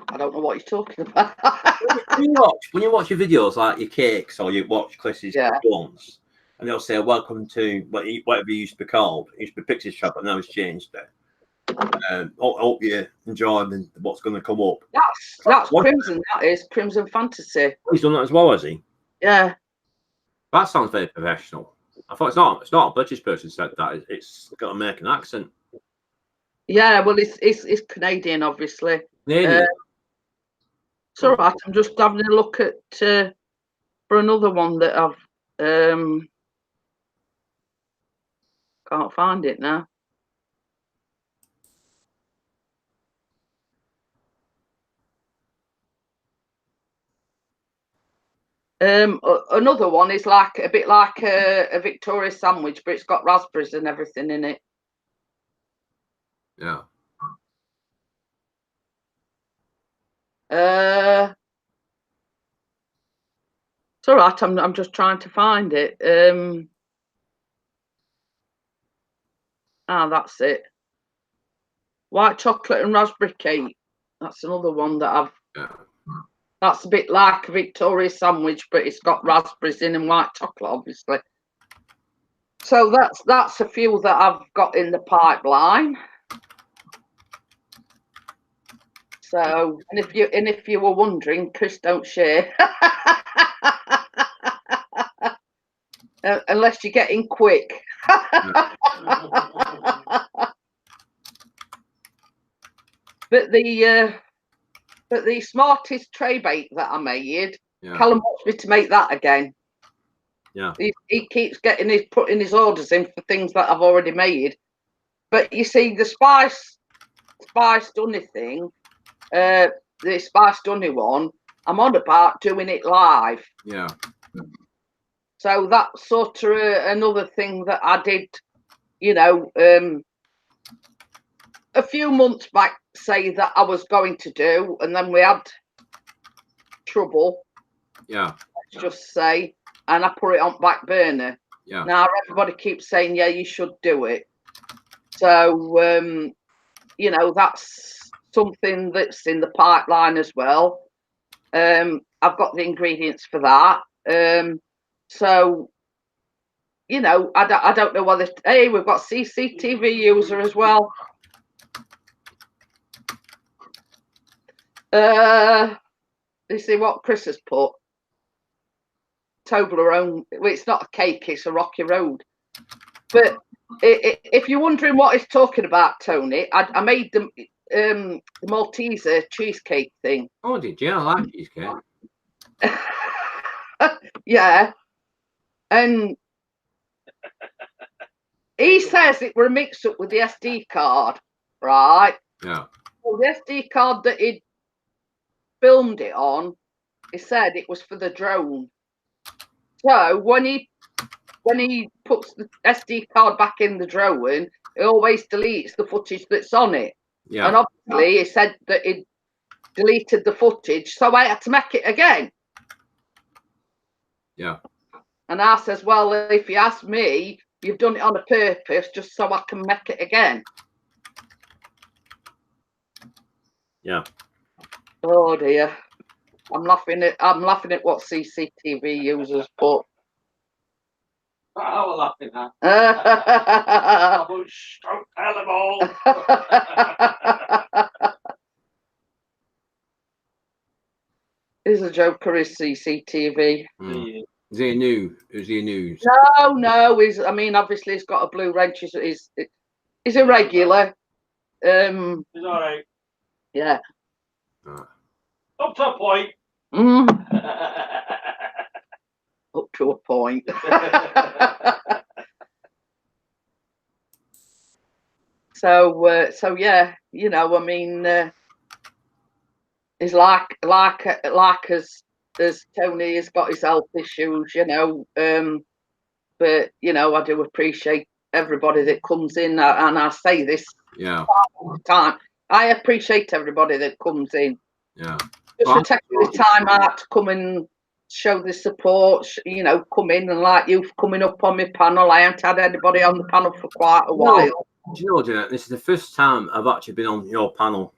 I don't know what you're talking about. when you watch your videos, like your cakes, or you watch Chris's ones, and they'll say, "Welcome to whatever you used to be called. It used to be Pixie's Shop, but now it's changed it." Hope you enjoy what's going to come up. That's Crimson. That is Crimson Fantasy. He's done that as well, has he? Yeah. That sounds very professional. I thought it's not a British person said that. It's got an American accent. Yeah, well, it's Canadian, obviously. Canadian. It's all right. I'm just having a look at for another one that I've can't find it now. Another one is like a bit like a Victoria sandwich, but it's got raspberries and everything in it. Yeah. It's all right. I'm just trying to find it. That's it. White chocolate and raspberry cake. That's another one that I've. Yeah. That's a bit like a Victoria sandwich, but it's got raspberries in and white chocolate, obviously. So that's a few that I've got in the pipeline. So, and if you were wondering, Chris don't share, unless you're getting quick. But the smartest tray bake that I made, Callum wants me to make that again. Yeah. He keeps putting his orders in for things that I've already made. But you see, the spice dunny thing, the spice dunny one, I'm on about doing it live. Yeah. So that's sort of another thing that I did, a few months back, say that I was going to do, and then we had trouble. Yeah. Let's just say, and I put it on back burner. Yeah. Now everybody keeps saying, yeah, you should do it. So, that's something that's in the pipeline as well. I've got the ingredients for that. So, I don't know whether. Hey, we've got CCTV user as well. You see what Chris has put? Toblerone. Well, it's not a cake; it's a rocky road. But if you're wondering what he's talking about, Tony, I made the Malteser cheesecake thing. Oh, did you? I like cheesecake. Yeah, and he says it were a mix-up with the SD card, right? Yeah. Well, the SD card that he filmed it on, he said it was for the drone. So when he puts the SD card back in the drone, it always deletes the footage that's on it. Yeah. And obviously he said that it deleted the footage, so I had to make it again. Yeah. And I says, well, if you ask me, you've done it on a purpose just so I can make it again. Yeah. Oh dear. I'm laughing at what CCTV users put. I was laughing at. Don't tell them all. Is a joker is CCTV. Mm. Is he new? Is he news? No. Obviously he's got a blue wrench. He's a regular. It's all right. Yeah. Up to a point. Up to a point. So yeah, he's like as Tony has got his health issues, but I do appreciate everybody that comes in, and I say this all the time. I appreciate everybody that comes in. Yeah. Just for taking the time out to come and show the support, come in, and like you coming up on my panel. I haven't had anybody on the panel for quite a while. Do you know, Janet, this is the first time I've actually been on your panel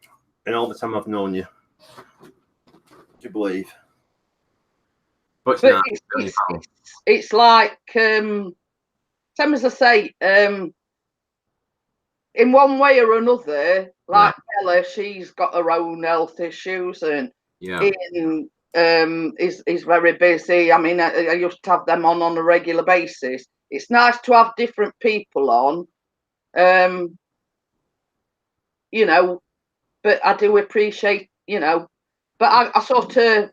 in all the time I've known you. Do you believe? But it's like, same as I say, in one way or another, like Bella, she's got her own health issues, and Ian is very busy. I mean, I used to have them on a regular basis. It's nice to have different people on, but I do appreciate, but I sort of,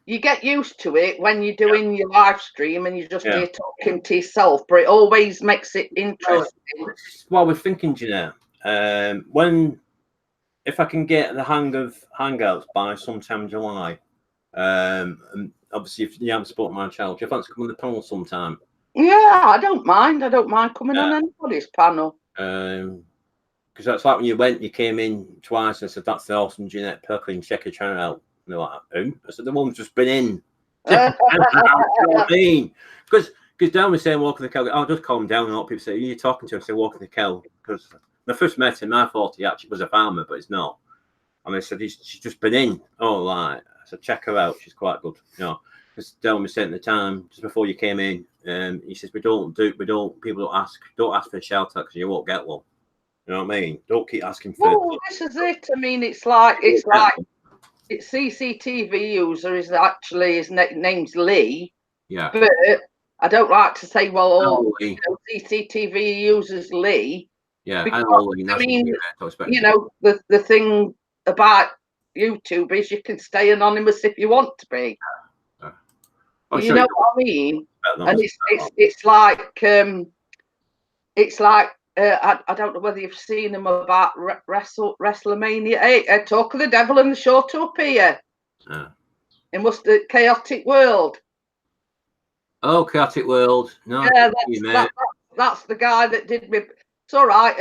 you get used to it when you're doing your live stream and you're just here talking to yourself, but it always makes it interesting. Well, we're thinking, Jeanette, if I can get the hang of Hangouts by sometime July, And obviously, if you haven't supported my channel, do you fancy coming on the panel sometime? Yeah, I don't mind. I don't mind coming on anybody's panel. Because that's like when you came in twice and said, that's the awesome Jeanette Perkins, check your channel out. And they're like, who? I said, the one's just been in. Check your channel out. You know what I mean? Because Dan was saying, walking the Kell, I'll just calm down. And a lot of people say, who are you talking to? I say, walking the Kell. Because when I first met him, I thought he actually was a farmer, but he's not. And they said, she's just been in. Oh, right. I said, check her out. She's quite good. You know, because Dan was saying at the time, just before you came in, he says, people don't ask for a shout out because you won't get one. You know what I mean? Don't keep asking for. Well, this is it. I mean, it's like CCTV user is actually his name's Lee. Yeah. But I don't like to say, well, CCTV users Lee. Yeah, because, I mean, you know, the thing about YouTube is you can stay anonymous if you want to be. You know what I mean? And it's like I don't know whether you've seen them about WrestleMania. Hey, talk of the devil and the short up here. It must have Chaotic World. Oh, Chaotic World. No, yeah, that's the guy that did me. It's all right.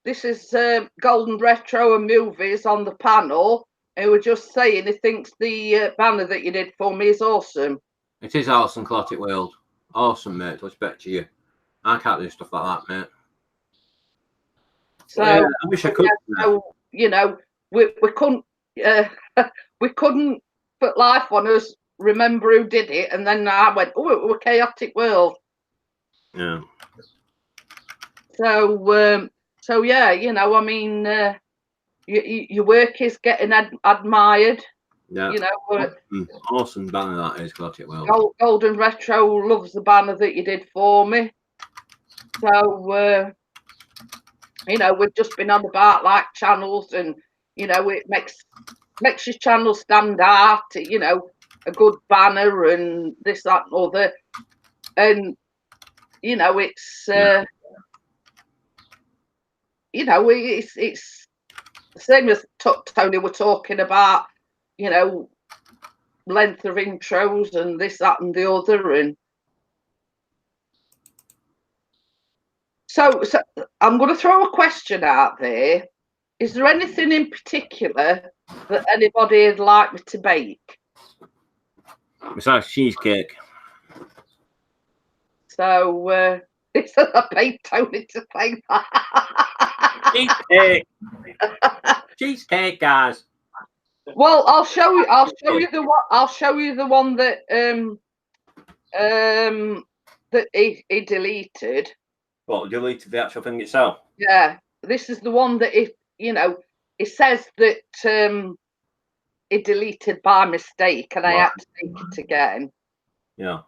This is Golden Retro and Movies on the panel. He was just saying he thinks the banner that you did for me is awesome. It is awesome, Chaotic World. Awesome, mate. Respect to you. I can't do stuff like that, mate. So I wish I could. Yeah, so, you know, we couldn't we couldn't put life on us. Remember who did it, and then I went, oh, it was Chaotic World. Yeah. So yeah, you know, I mean, your work is getting admired. Yeah. You know, awesome banner that is, Chaotic World. Golden Retro loves the banner that you did for me. So you know, we've just been on about like channels, and you know, it makes your channel stand out. You know, a good banner and this, that, and other, and you know, it's you know, it's the same as Tony were talking about. You know, length of intros and this, that, and the other, and so I'm going to throw a question out there. Is there anything in particular that anybody would like me to bake? Besides cheesecake. So it's a bake Tony to say that. Cheesecake. Cheesecake, guys. Well, I'll show you the one that that he deleted. What, deleted the actual thing itself? Yeah, this is the one that it says that it deleted by mistake, and I had to take it again. Yeah.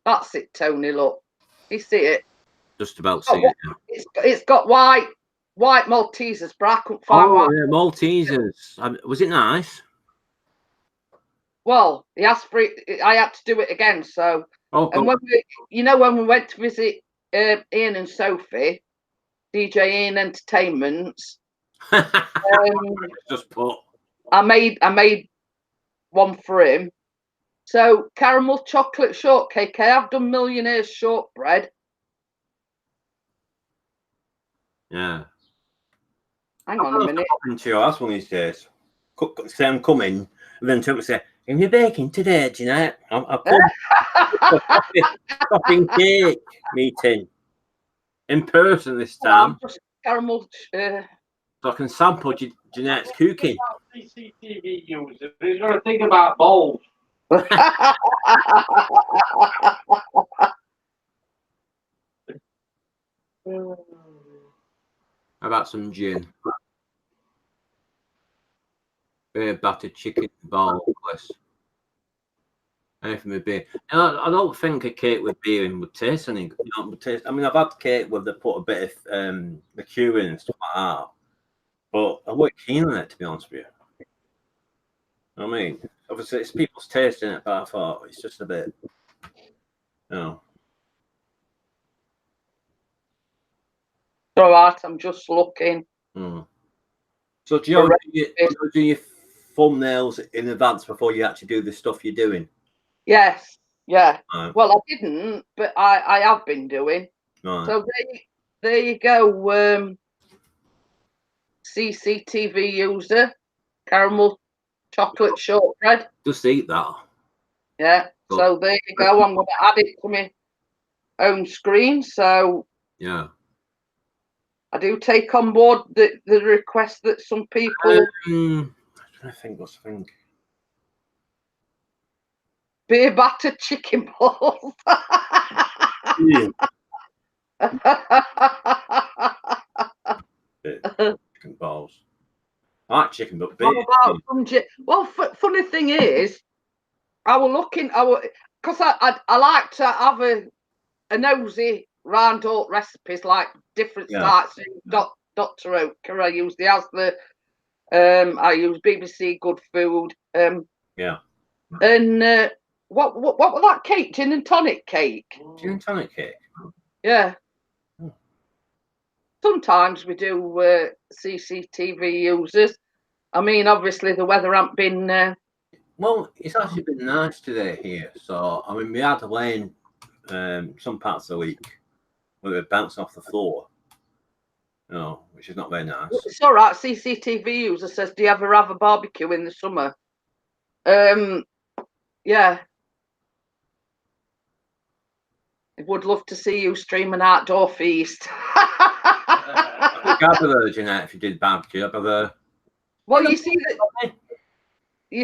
That's it, Tony. Look, you see it? Just about see it. Yeah. It's got white Maltesers, but I couldn't find white. Yeah, Maltesers. Was it nice? Well, he asked for it. I had to do it again. So, and when we went to visit Ian and Sophie, DJ Ian Entertainments, just put. I made one for him. So caramel chocolate shortcake. I have done Millionaire's shortbread. Yeah. Hang on a minute. To your house one of these days. Say I'm coming, and then Tony say, "Are you baking today, Jeanette?" I've come fucking cake meeting in person this time. Just caramel. So I can sample Jeanette's cooking. CCTV user, he's got to think about bowls. How about some gin? Beer battered chicken ball, please. Anything with beer. And I don't think a cake with beer in would taste any good. You know, would taste. I mean, I've had cake where they put a bit of liqueur in and stuff like that, but I wasn't keen on it, to be honest with you. I mean, obviously it's people's taste in it, but I thought it's just a bit, you know. All right, I'm just looking. So do you do your thumbnails in advance before you actually do the stuff you're doing? Yes, yeah. Right. Well, I didn't, but I have been doing. Right. So there you go. CCTV user, caramel chocolate shortbread. Just eat that. Yeah. Good. So there you go. I'm going to add it to my home screen. So Yeah. I do take on board the request that some people. I'm trying to think what's the thing. Beer battered chicken balls. Yeah. Chicken balls. I like chicken, but beer. How about some well, funny thing is, I was looking. Because I like to have a nosy round all recipes, like different sites. Dr. Oetker. I use the Asda. I use BBC Good Food. Yeah. And what was that cake? Gin and tonic cake. Gin and tonic cake. Yeah. Sometimes we do CCTV users. I mean, obviously the weather hasn't been. Well, it's actually been nice today here. So I mean, we had to rain some parts of the week where it bounced off the floor. Which is not very nice. It's all right. CCTV user says, "Do you ever have a barbecue in the summer?" Yeah. Would love to see you stream an outdoor feast. I'd be there, Jeanette, if you did barbecue. I'd be there. Well, you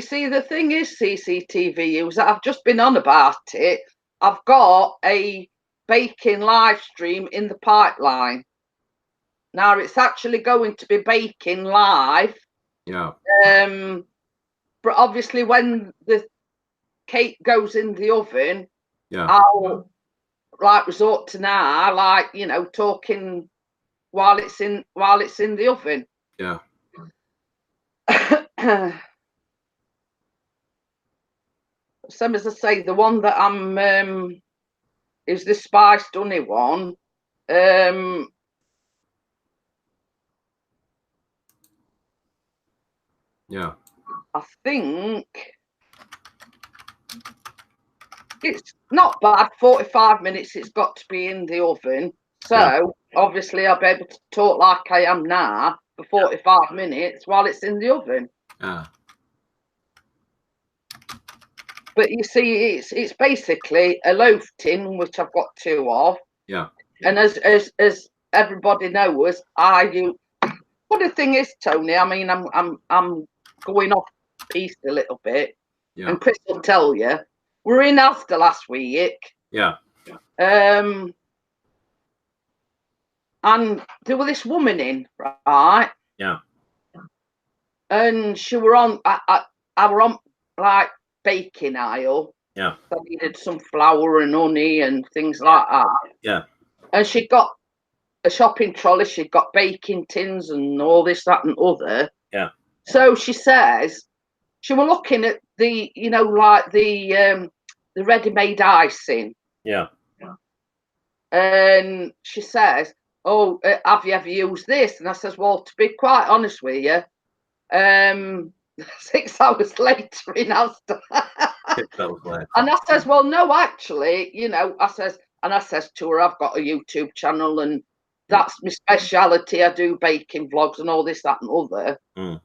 see, the thing is, CCTV user, I've just been on about it. I've got a baking live stream in the pipeline. Now it's actually going to be baking live. Yeah. But obviously, when the cake goes in the oven, yeah, I'll resort to now, talking while it's in the oven. Yeah. Same as I say, the one that I'm is the spiced honey one. Yeah. I think it's not bad. 45 minutes it's got to be in the oven. So obviously I'll be able to talk like I am now for 45 minutes while it's in the oven. Yeah. But you see, it's basically a loaf tin, which I've got 2 of. Yeah. And as everybody knows, But the thing is, Tony, I mean, I'm going off piece a little bit. Yeah. And Chris will tell you, we were in Asda last week. Yeah. And there was this woman in, right? Yeah. And she were on. I were on like baking aisle. Yeah. I needed some flour and honey and things like that. Yeah. And she got a shopping trolley. She got baking tins and all this, that, and other. Yeah. So she says she were looking at the, the ready-made icing. Yeah. And she says, "Oh, have you ever used this?" And I says, "Well, to be quite honest with you, 6 hours later in Asda." And I says, "Well, no, actually, I says to her, I've got a YouTube channel and that's my speciality. I do baking vlogs and all this, that, and other." Mm.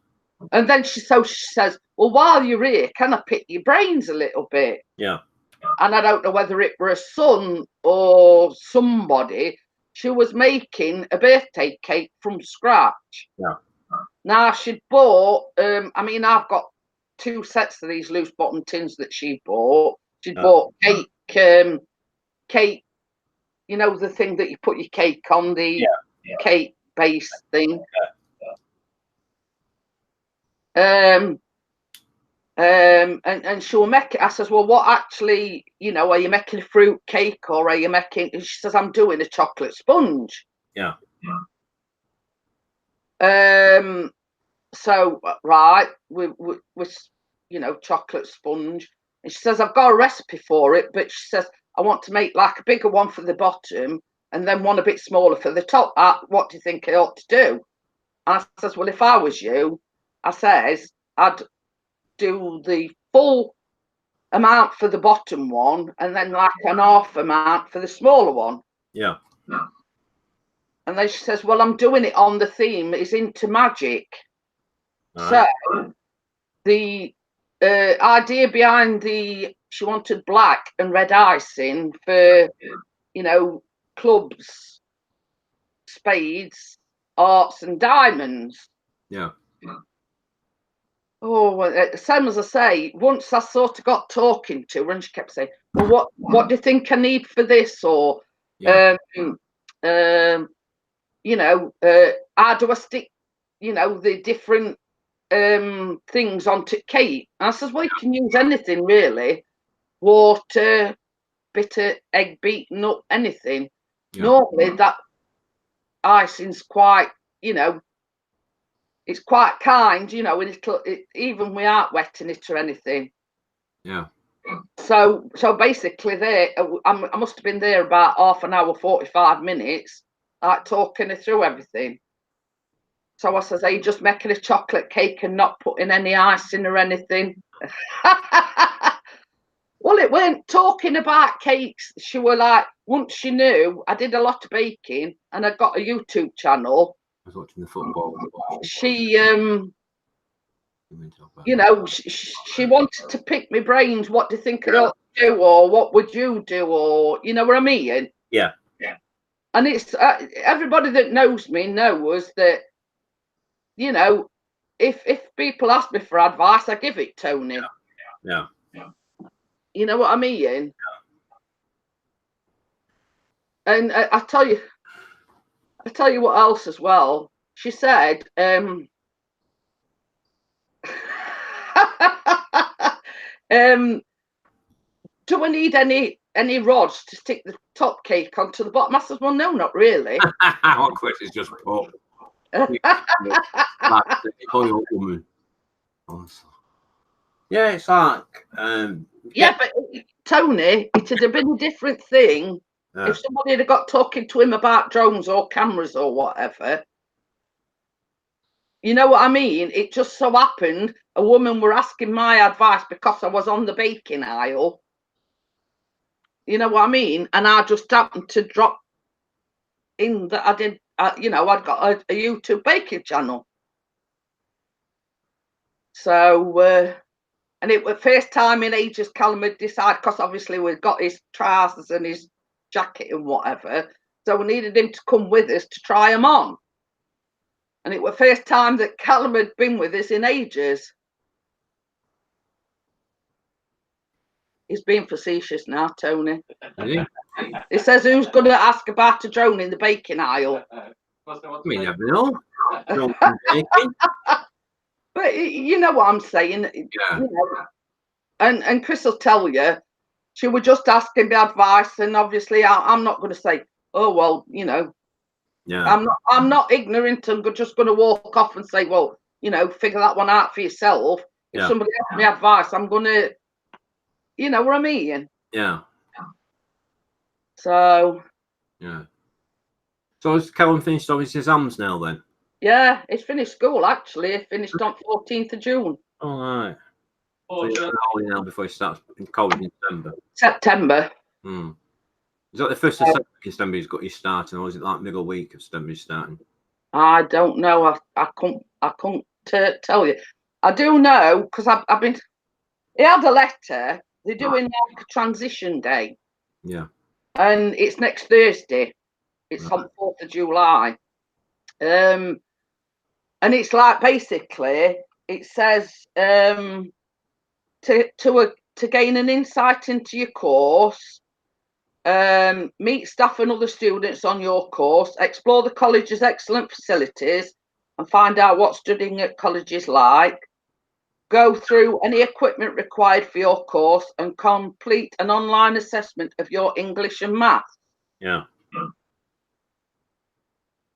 And then she says, "Well, while you're here, can I pick your brains a little bit?" Yeah. And I don't know whether it were a son or somebody. She was making a birthday cake from scratch. Yeah. Now she'd bought. I've got 2 sets of these loose bottom tins that she bought. She'd bought cake. Cake. You know, the thing that you put your cake on, the cake base thing. And she'll make it. I says, "Well, what actually, are you making a fruit cake or are you making?" And she says, "I'm doing a chocolate sponge." Yeah. So right, with chocolate sponge, and she says, "I've got a recipe for it," but she says, "I want to make like a bigger one for the bottom and then one a bit smaller for the top. What do you think I ought to do?" And I says, "Well, if I was you, I says I'd do the full amount for the bottom one, and then like an half amount for the smaller one. Yeah. And then she says, well, I'm doing it on the theme is into magic. Right. So the idea behind she wanted black and red icing for, you know, clubs, spades, hearts and diamonds. Yeah. Oh, same as I say, once I sort of got talking to her and she kept saying, well, what do you think I need for this? Or, Yeah. you know, how do I stick, you know, the different things onto cake? And I says, well, you can use anything really. Water, bit of egg beaten up, anything. Yeah. Normally that icing's quite, you know, it's quite kind, you know, and even without wetting it or anything. Yeah. So basically, I must have been there about half an hour, 45 minutes, like talking her through everything. So I says, are you just making a chocolate cake and not putting any icing or anything? Well, it weren't talking about cakes. She were like, once she knew I did a lot of baking and I got a YouTube channel. I was watching the football. She, you know, she wanted to pick my brains. What do you think I ought to do, or what would you do, or you know what I mean? Yeah. And it's everybody that knows me knows that, you know, if people ask me for advice, I give it, Tony. Yeah. You know what I mean? And I tell you what else as well. She said, do I need any rods to stick the top cake onto the bottom? I said, well, no, not really. What Chris is just put. Woman. Yeah, it's like yeah, but Tony, it'd have been a different thing if somebody had got talking to him about drones or cameras or whatever. You know what I mean? It just so happened a woman were asking my advice because I was on the baking aisle. You know what I mean? And I just happened to drop in that I did, you know, I'd got a YouTube baking channel. So, and it was first time in ages Callum had decided, because obviously we'd got his trousers and his jacket and whatever, so we needed him to come with us to try them on. And it was first time that Callum had been with us in ages. He's being facetious now, Tony. He says, who's going to ask about a drone in the baking aisle? I mean, never know. But you know what I'm saying. Yeah. You know, and Chris will tell you, she was just asking me advice, and obviously I'm not going to say, oh well, you know, yeah, I'm not ignorant and just going to walk off and say, well, you know, figure that one out for yourself. If somebody asks me advice, I'm going to, you know what I mean? Yeah. So. Yeah. So has Callum finished off his exams now then? Yeah, he's finished school actually. He finished on 14th of June. All right. So he's now before he starts in college in December. September. Is that the first of September he's got his starting, or is it like middle week of September he's starting? I don't know. I couldn't tell you. I do know because I've been. He had a letter. They're doing like a transition day. Yeah. And it's next Thursday. It's on 4th of July. And it's like basically it says to gain an insight into your course, meet staff and other students on your course, explore the college's excellent facilities and find out what studying at college is like, go through any equipment required for your course and complete an online assessment of your English and maths. Yeah.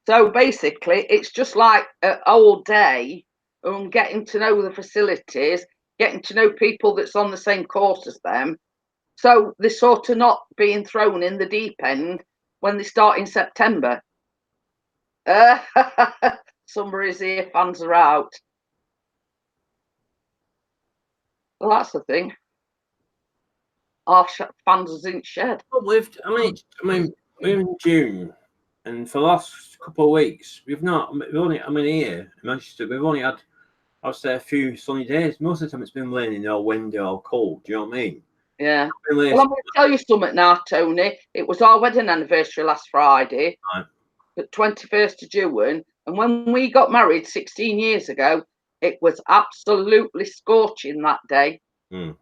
So basically, it's just like an all day and getting to know the facilities, getting to know people that's on the same course as them. So they're sort of not being thrown in the deep end when they start in September. Summer is here, fans are out. Well, that's the thing. Our fans in shed. But I mean, we're in June, and for the last couple of weeks, we've only, I mean, here in Manchester, we've only had, I'd say, a few sunny days. Most of the time, it's been raining or windy or cold. Do you know what I mean? Yeah. Well, I'm going to tell you something now, Tony. It was our wedding anniversary last Friday, right. the 21st of June, and when we got married 16 years ago, it was absolutely scorching that day. Mm.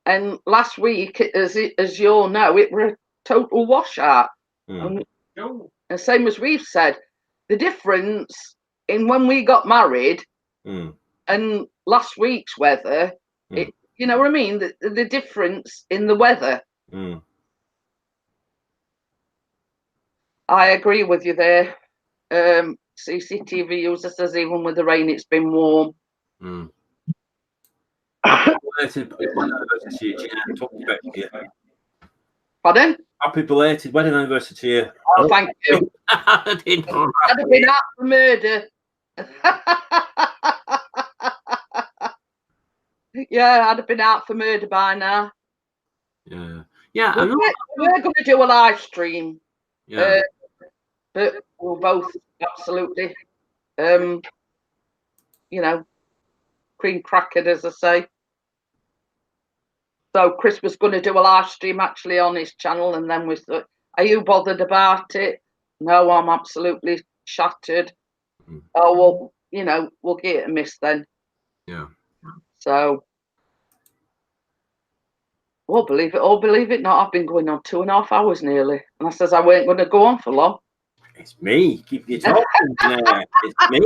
And last week, as you all know, it was a total washout. Mm. And same as we've said, the difference in when we got married and last week's weather, you know what I mean? The difference in the weather. I agree with you there. CCTV user says even with the rain, it's been warm. Pardon? Happy belated wedding anniversary to you. Oh, thank you. I'd have been out for murder. Yeah, I'd have been out for murder by now. Yeah. Yeah, we're going to do a live stream. Yeah. But we'll both absolutely, you know, cream crackered, as I say. So Chris was going to do a live stream actually on his channel, and then we thought, are you bothered about it? No, I'm absolutely shattered. Oh, well, you know, we'll give it a miss then. Yeah. So, well, believe it not, I've been going on 2.5 hours nearly. And I says I weren't going to go on for long. It's me. Keep you talking. It's me.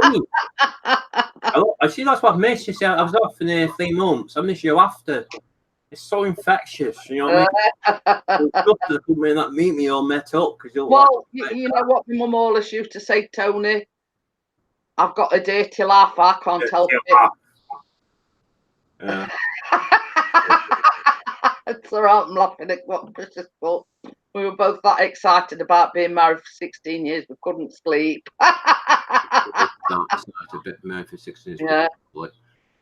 I see that's what I missed. You see, I was off for near 3 months. I miss you after. It's so infectious, you know what I mean? That meet me all met up because well, you know what my mum always used to say, Tony. I've got a dirty laugh. I can't help it. It's all right. I'm laughing at what Chris has thought. We were both that excited about being married for 16 years. We couldn't sleep. A bit married for 16 years. Yeah.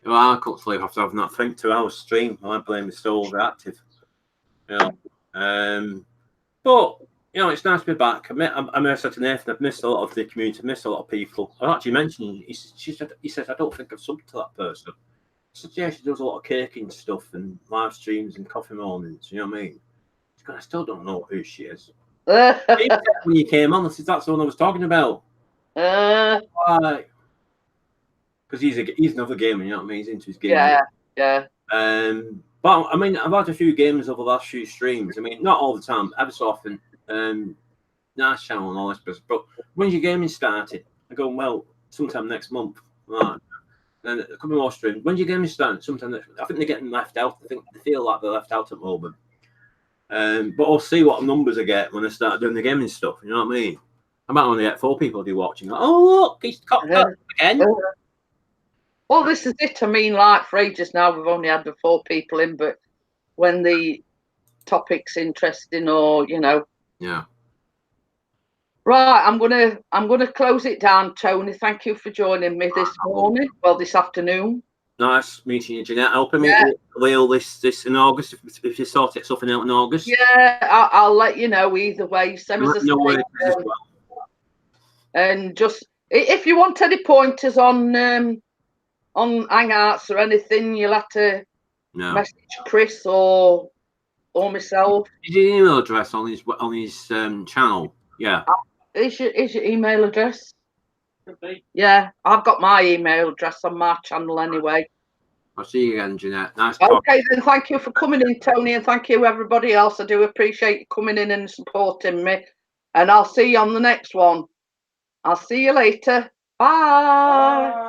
Well, I couldn't sleep after having that 2 hour stream. I blame the so overactive. You know, but you know, it's nice to be back. I said to Nathan, I've missed a lot of the community, I've missed a lot of people. I actually mentioned he says I don't think I've subbed to that person. I said, yeah, she does a lot of caking stuff and live streams and coffee mornings. You know what I mean? I still don't know who she is. When you came on, I said that's the one I was talking about. Why? Because he's another gamer, you know what I mean? He's into his game. Yeah. But I mean, I've had a few games over the last few streams. I mean, not all the time, ever so often. Nice channel and all this, but when's your gaming started? I go, well, sometime next month. Right. Then a couple more streams. When's your gaming started? Sometime next month. I think they're getting left out. I think they feel like they're left out at the moment. But I'll see what numbers I get when I start doing the gaming stuff. You know what I mean? I might only get 4 people to be watching. Like, oh, look, he's cocked up again. Well, this is it. I mean, like for ages now, we've only had the 4 people in, but when the topic's interesting, or you know, yeah. Right, I'm gonna close it down, Tony. Thank you for joining me this morning. Well, this afternoon. Nice meeting you, Jeanette. I hope I meet Leo this in August if you sort it something out in August. Yeah, I'll let you know either way. Same as and just if you want any pointers on Hangouts or anything, you'll have to message Chris or myself. Is your email address on his channel? Yeah. Is your email address? Yeah, I've got my email address on my channel anyway. I'll see you again, Jeanette. Nice talk. Okay, then thank you for coming in, Tony, and thank you everybody else. I do appreciate you coming in and supporting me. And I'll see you on the next one. I'll see you later. Bye. Bye.